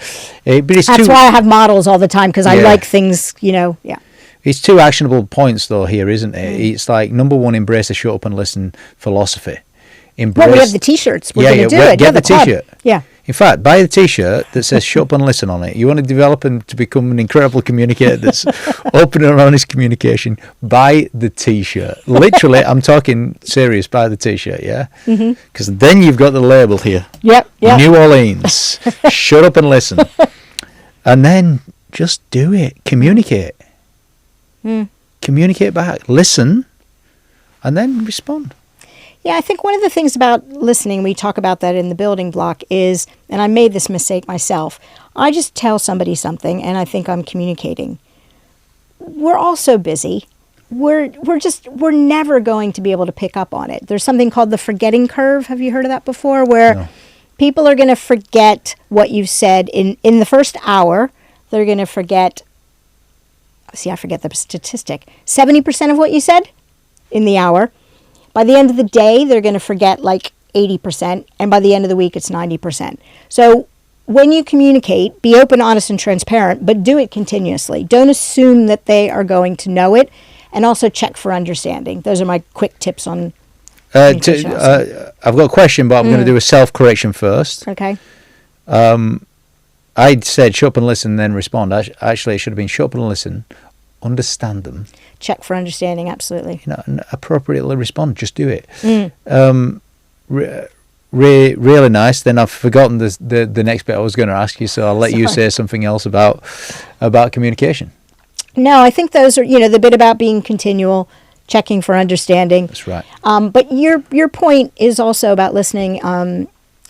But That's why I have models all the time, because I like things, Yeah. It's two actionable points though here, isn't it? It's like, number one, embrace a shut up and listen philosophy. Well, we have the T-shirts. We're going to do it. Get the T-shirt. Yeah. In fact, buy a T-shirt that says "Shut Up and Listen" on it. You want to develop and to become an incredible communicator that's open and honest communication, buy the T-shirt. Literally, I'm talking serious, buy the T-shirt, yeah? Because then you've got the label here. Yep. New Orleans, shut up and listen. And then just do it. Communicate. Communicate back. Listen, and then respond. Yeah, I think one of the things about listening, we talk about that in the building block, is, and I made this mistake myself, I just tell somebody something and I think I'm communicating. We're all so busy. We're never going to be able to pick up on it. There's something called the forgetting curve. Have you heard of that before? Where people are going to forget what you've said in the first hour. They're going to forget, I forget the statistic, 70% of what you said in the hour. By the end of the day, they're going to forget like 80%, and by the end of the week, it's 90%. So when you communicate, be open, honest, and transparent, but do it continuously. Don't assume that they are going to know it, and also check for understanding. Those are my quick tips on communication. I've got a question, but I'm going to do a self-correction first. Okay. I said shut up and listen, then respond. Actually, it should have been shut up and listen, understand them. Check for understanding, absolutely. And appropriately respond. Just do it. Really nice. Then I've forgotten the next bit I was going to ask you, so I'll let you say something else about communication. No, I think those are, the bit about being continual, checking for understanding. That's right. But your point is also about listening.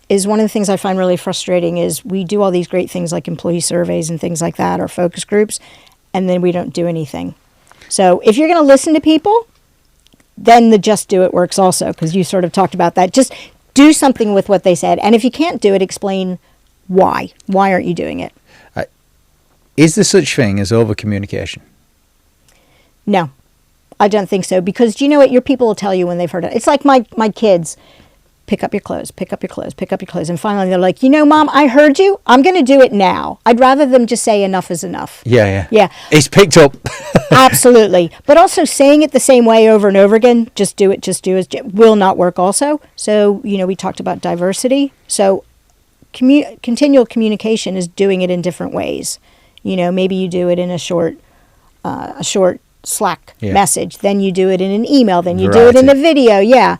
Is one of the things I find really frustrating is we do all these great things like employee surveys and things like that, or focus groups, and then we don't do anything. So if you're going to listen to people, then the just do it works also, because you sort of talked about that. Just do something with what they said. And if you can't do it, explain why. Why aren't you doing it? Is there such thing as over-communication? No, I don't think so. Because do you know what? Your people will tell you when they've heard it. It's like my kids. Pick up your clothes, pick up your clothes, pick up your clothes. And finally they're like, Mom, I heard you. I'm going to do it now. I'd rather them just say enough is enough. Yeah. Yeah. It's picked up. Absolutely. But also saying it the same way over and over again, just do it, will not work also. So, we talked about diversity. So continual communication is doing it in different ways. Maybe you do it in a short Slack message. Then you do it in an email. Then you do it in a video. Yeah.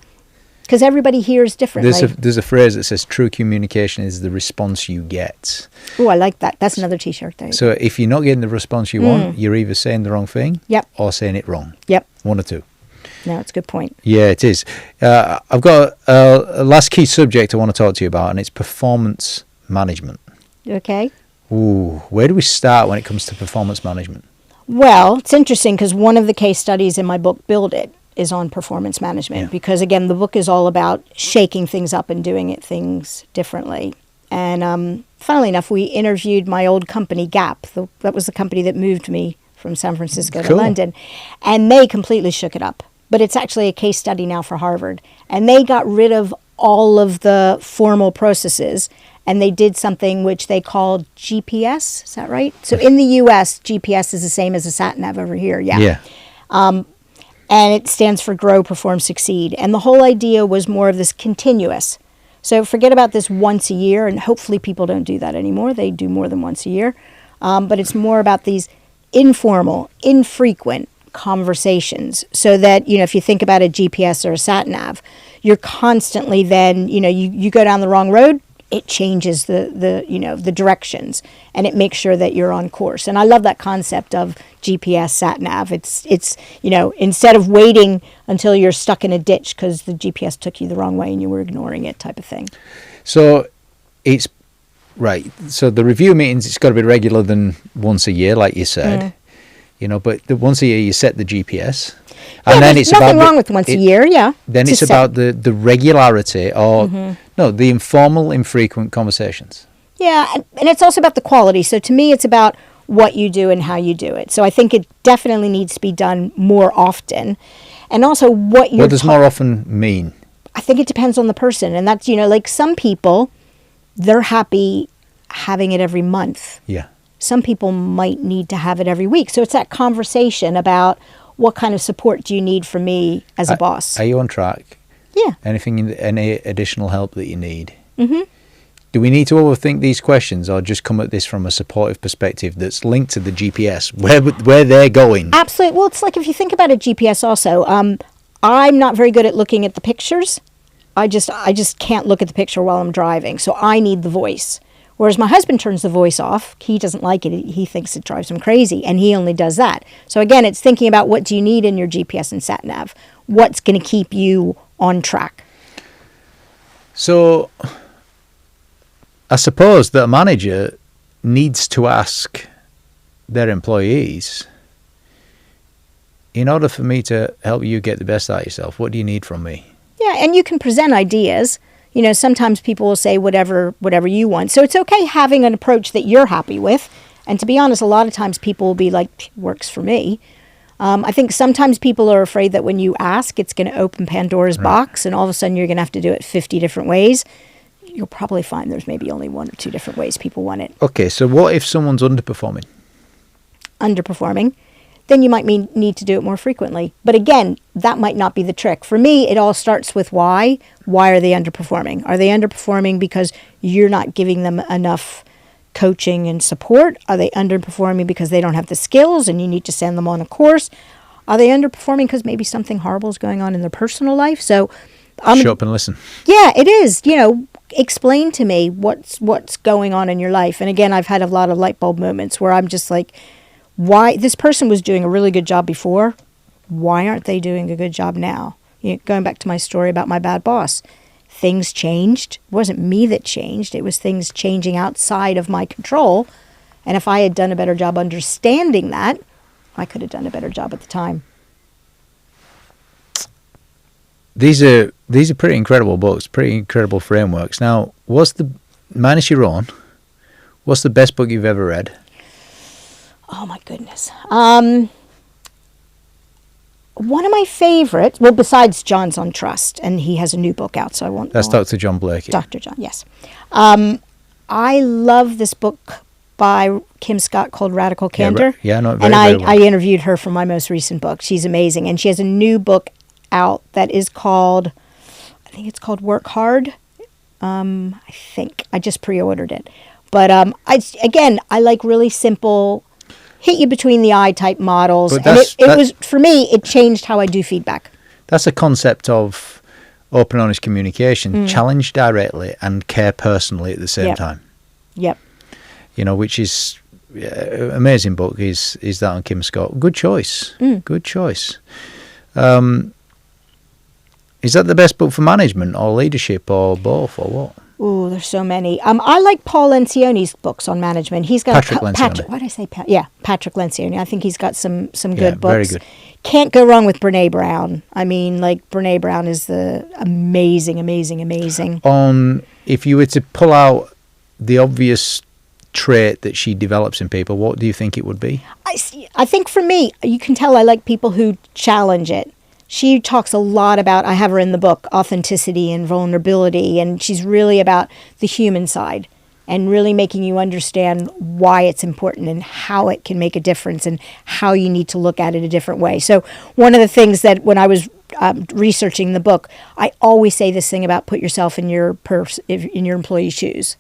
Because everybody hears differently. There's a phrase that says true communication is the response you get. Oh, I like that. That's another T-shirt there. So if you're not getting the response you want, you're either saying the wrong thing or saying it wrong. Yep. One or two. No, it's a good point. Yeah, it is. I've got a last key subject I want to talk to you about, and it's performance management. Okay. Ooh, where do we start when it comes to performance management? Well, it's interesting because one of the case studies in my book, Build It, is on performance management because, again, the book is all about shaking things up and doing things differently. And funnily enough, we interviewed my old company, Gap. That was the company that moved me from San Francisco to Cool. London, and they completely shook it up. But it's actually a case study now for Harvard. And they got rid of all of the formal processes, and they did something which they called GPS. Is that right? So in the U.S., GPS is the same as a sat nav over here. Yeah. And it stands for Grow, Perform, Succeed. And the whole idea was more of this continuous. So forget about this once a year, and hopefully people don't do that anymore. They do more than once a year. But it's more about these informal, infrequent conversations, so that, if you think about a GPS or a sat nav, you're constantly then, you go down the wrong road, it changes the directions, and it makes sure that you're on course. And I love that concept of GPS sat nav. It's instead of waiting until you're stuck in a ditch because the GPS took you the wrong way and you were ignoring it, type of thing. So it's right. So the review meetings, it's got to be regular than once a year, like you said. But once a year you set the GPS. And then there's it's nothing about wrong with once a year, yeah. Then it's about the regularity, or the informal, infrequent conversations. Yeah, and it's also about the quality. So to me, it's about what you do and how you do it. So I think it definitely needs to be done more often. And also what you're... What does more often mean? I think it depends on the person. And that's, like some people, they're happy having it every month. Yeah. Some people might need to have it every week. So it's that conversation about what kind of support do you need from me as a boss. Are you on track? Yeah. Any additional help that you need? Mm-hmm. Do we need to overthink these questions, or just come at this from a supportive perspective that's linked to the GPS, where they're going? Absolutely. Well, it's like if you think about a GPS also, I'm not very good at looking at the pictures. I just can't look at the picture while I'm driving. So I need the voice. Whereas my husband turns the voice off. He doesn't like it. He thinks it drives him crazy, and he only does that. So again, it's thinking about what do you need in your GPS and sat nav? What's going to keep you on track? So I suppose that a manager needs to ask their employees, in order for me to help you get the best out of yourself, what do you need from me? Yeah, and you can present ideas. Sometimes people will say whatever you want. So it's okay having an approach that you're happy with. And to be honest, a lot of times people will be like, works for me. I think sometimes people are afraid that when you ask, it's going to open Pandora's box, and all of a sudden you're going to have to do it 50 different ways. You'll probably find there's maybe only one or two different ways people want it. Okay, so what if someone's underperforming? Underperforming, then you might need to do it more frequently. But again, that might not be the trick. For me, it all starts with why. Why are they underperforming? Are they underperforming because you're not giving them enough coaching and support? Are they underperforming because they don't have the skills and you need to send them on a course? Are they underperforming because maybe something horrible is going on in their personal life? So shut up and listen. Yeah, it is. Explain to me what's going on in your life. And again, I've had a lot of light bulb moments where I'm just like, why this person was doing a really good job before, why aren't they doing a good job now? Going back to my story about my bad boss, things changed. It wasn't me that changed. It was things changing outside of my control. And if I had done a better job understanding that, I could have done a better job at the time. These are pretty incredible books, pretty incredible frameworks. Now, minus your own, what's the best book you've ever read? Oh, my goodness. One of my favorites, well, besides John's on Trust, and he has a new book out, so I won't... That's Dr. John Blakey. Dr. John, yes. I love this book by Kim Scott called Radical Candor. Yeah, no, and I interviewed her for my most recent book. She's amazing. And she has a new book out that is called, I think it's called Work Hard. I think. I just pre-ordered it. But I like really simple... hit you between the eye type models. And it was, for me, it changed how I do feedback. That's a concept of open, honest communication, challenge directly and care personally at the same time. Yep. Which is amazing book is that on Kim Scott. Good choice. Good choice. Is that the best book for management or leadership or both or what? Oh, there's so many. I like Paul Lencioni's books on management. He's got Patrick Lencioni. Why did I say Pat? Yeah, Patrick Lencioni. I think he's got some good books. Very good. Can't go wrong with Brene Brown. I mean, Brene Brown is the amazing. If you were to pull out the obvious trait that she develops in people, what do you think it would be? I think for me, you can tell I like people who challenge it. She talks a lot about, I have her in the book, authenticity and vulnerability, and she's really about the human side and really making you understand why it's important and how it can make a difference and how you need to look at it a different way. So one of the things that when I was researching the book, I always say this thing about put yourself in your employee's shoes.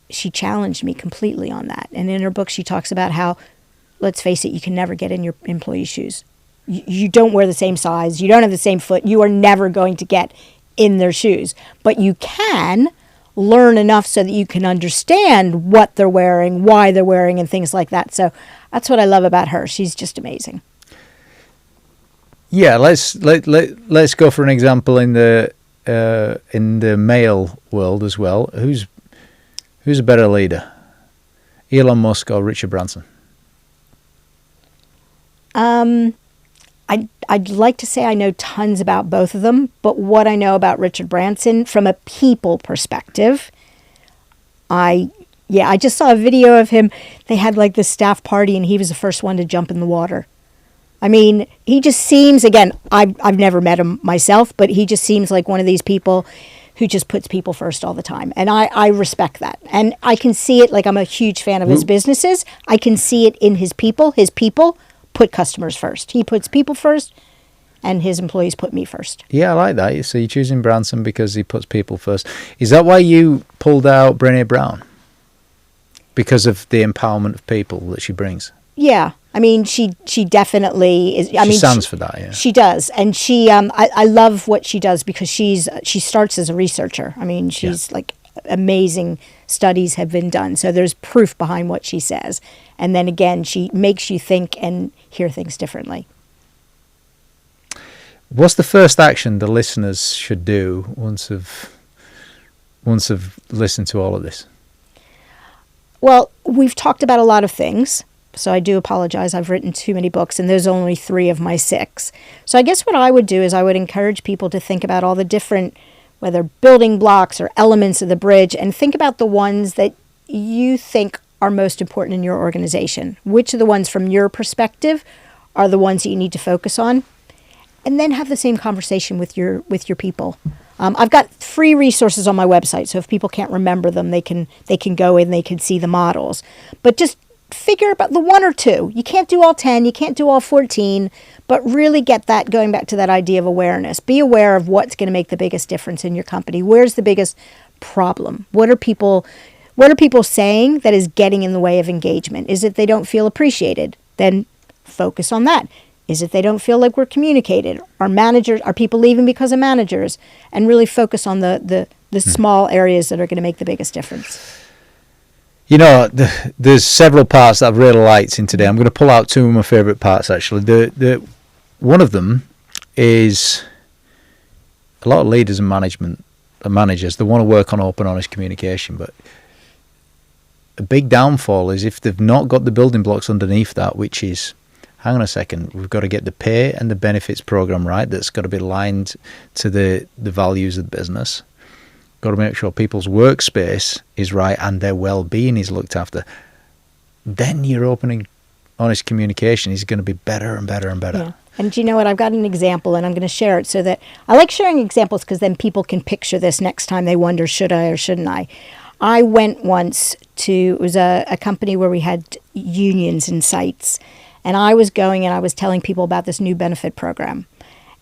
She challenged me completely on that. And in her book, she talks about how, let's face it, you can never get in your employee's shoes. You don't wear the same size. You don't have the same foot. You are never going to get in their shoes. But you can learn enough so that you can understand what they're wearing, why they're wearing, and things like that. So that's what I love about her. She's just amazing. Yeah, let's go for an example in the male world as well. Who's a better leader, Elon Musk or Richard Branson? I'd like to say I know tons about both of them, but what I know about Richard Branson from a people perspective, I just saw a video of him. They had like this staff party and he was the first one to jump in the water. I mean, he just seems, again, I've never met him myself, but he just seems like one of these people who just puts people first all the time. And I respect that. And I can see it, like I'm a huge fan of his businesses. I can see it in his people. His people put customers first. He puts people first, and his employees put me first. Yeah, I like that. So you're choosing Branson because he puts people first. Is that why you pulled out Brené Brown? Because of the empowerment of people that she brings? Yeah. I mean, she definitely is. She stands for that, yeah. She does. And she, I love what she does because she starts as a researcher. I mean, she's like amazing studies have been done. So there's proof behind what she says. And then again, she makes you think and hear things differently. What's the first action the listeners should do once they've listened to all of this? Well, we've talked about a lot of things. So I do apologize. I've written too many books, and there's only 3 of my 6. So I guess what I would do is I would encourage people to think about all the different, whether building blocks or elements of the bridge, and think about the ones that you think are most important in your organization. Which of the ones from your perspective are the ones that you need to focus on? And then have the same conversation with your people. I've got free resources on my website, so if people can't remember them, they can go in, they can see the models. But just figure about the 1 or 2. You can't do all 10, you can't do all 14, but really get that, going back to that idea of awareness. Be aware of what's going to make the biggest difference in your company. Where's the biggest problem? What are people saying that is getting in the way of engagement? Is it they don't feel appreciated? Then focus on that. Is it they don't feel like we're communicated? Are people leaving because of managers? And really focus on the small areas that are going to make the biggest difference. You know, there's several parts that I've really liked in today. I'm going to pull out 2 of my favourite parts, actually. One of them is a lot of leaders and managers, they want to work on open, honest communication, but a big downfall is if they've not got the building blocks underneath that, which is, hang on a second, we've got to get the pay and the benefits program right. That's got to be aligned to the values of the business. Got to make sure people's workspace is right and their well-being is looked after. Then your open and honest communication is going to be better and better and better. Yeah. And do you know what? I've got an example, and I'm going to share it so that I like sharing examples because then people can picture this next time they wonder, should I or shouldn't I? I went once to, it was a company where we had unions and sites, and I was going and I was telling people about this new benefit program.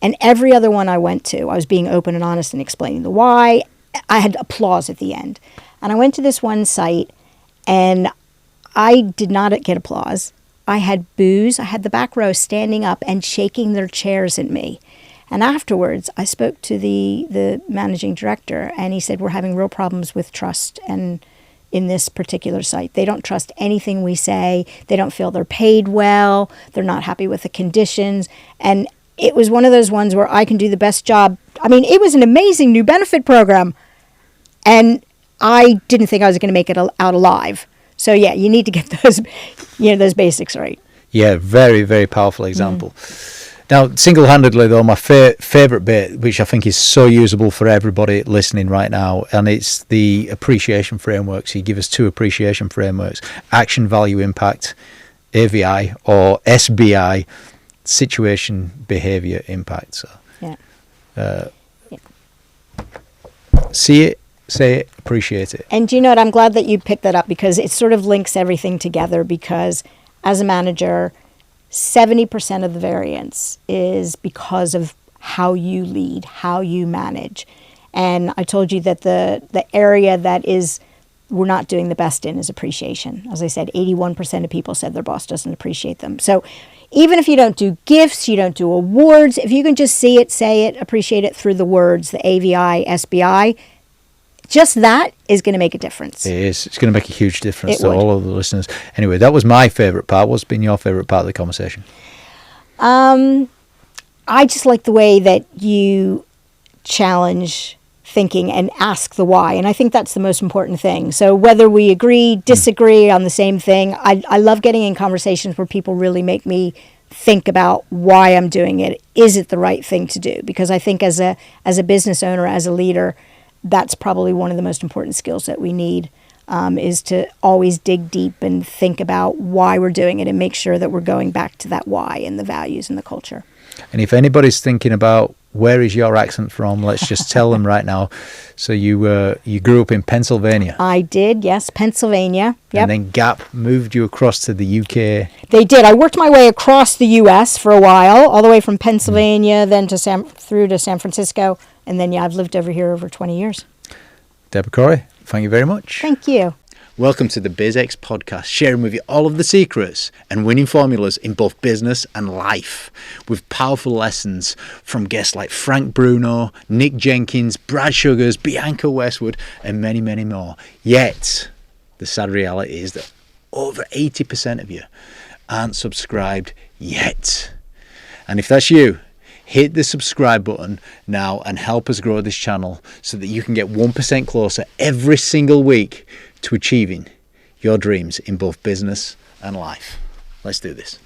And every other one I went to, I was being open and honest and explaining the why. I had applause at the end. And I went to this one site, and I did not get applause. I had boos. I had the back row standing up and shaking their chairs at me. And afterwards, I spoke to the managing director, and he said, we're having real problems with trust and in this particular site. They don't trust anything we say. They don't feel they're paid well. They're not happy with the conditions. And it was one of those ones where I can do the best job. I mean, it was an amazing new benefit program. And I didn't think I was going to make it out alive. So yeah, you need to get those basics right. Yeah, very, very powerful example. Now, single-handedly, though, my favourite bit, which I think is so usable for everybody listening right now, and it's the appreciation frameworks. You give us 2 appreciation frameworks: action, value, impact, AVI, or SBI, situation, behaviour, impact. So, see it, say it, appreciate it. And do you know what? I'm glad that you picked that up, because it sort of links everything together, because as a manager, 70% of the variance is because of how you lead, how you manage. And I told you that the area that we're not doing the best in is appreciation. As I said, 81% of people said their boss doesn't appreciate them. So even if you don't do gifts, you don't do awards, if you can just see it, say it, appreciate it through the words, the AVI, SBI, just that is going to make a difference. It is. It's going to make a huge difference to all of the listeners. Anyway, that was my favourite part. What's been your favourite part of the conversation? I just like the way that you challenge thinking and ask the why. And I think that's the most important thing. So whether we agree, disagree on the same thing, I love getting in conversations where people really make me think about why I'm doing it. Is it the right thing to do? Because I think as a business owner, as a leader, that's probably one of the most important skills that we need, is to always dig deep and think about why we're doing it and make sure that we're going back to that why and the values and the culture. And if anybody's thinking about where is your accent from, let's just tell them right now. So you grew up in Pennsylvania. I did, yes, Pennsylvania. Yep. And then Gap moved you across to the UK. They did. I worked my way across the US for a while, all the way from Pennsylvania, then through to San Francisco. And then, I've lived over here over 20 years. Debra Corey, thank you very much. Thank you. Welcome to the BizX podcast, sharing with you all of the secrets and winning formulas in both business and life, with powerful lessons from guests like Frank Bruno, Nick Jenkins, Brad Sugars, Bianca Westwood, and many, many more. Yet, the sad reality is that over 80% of you aren't subscribed yet. And if that's you, hit the subscribe button now and help us grow this channel so that you can get 1% closer every single week to achieving your dreams in both business and life. Let's do this.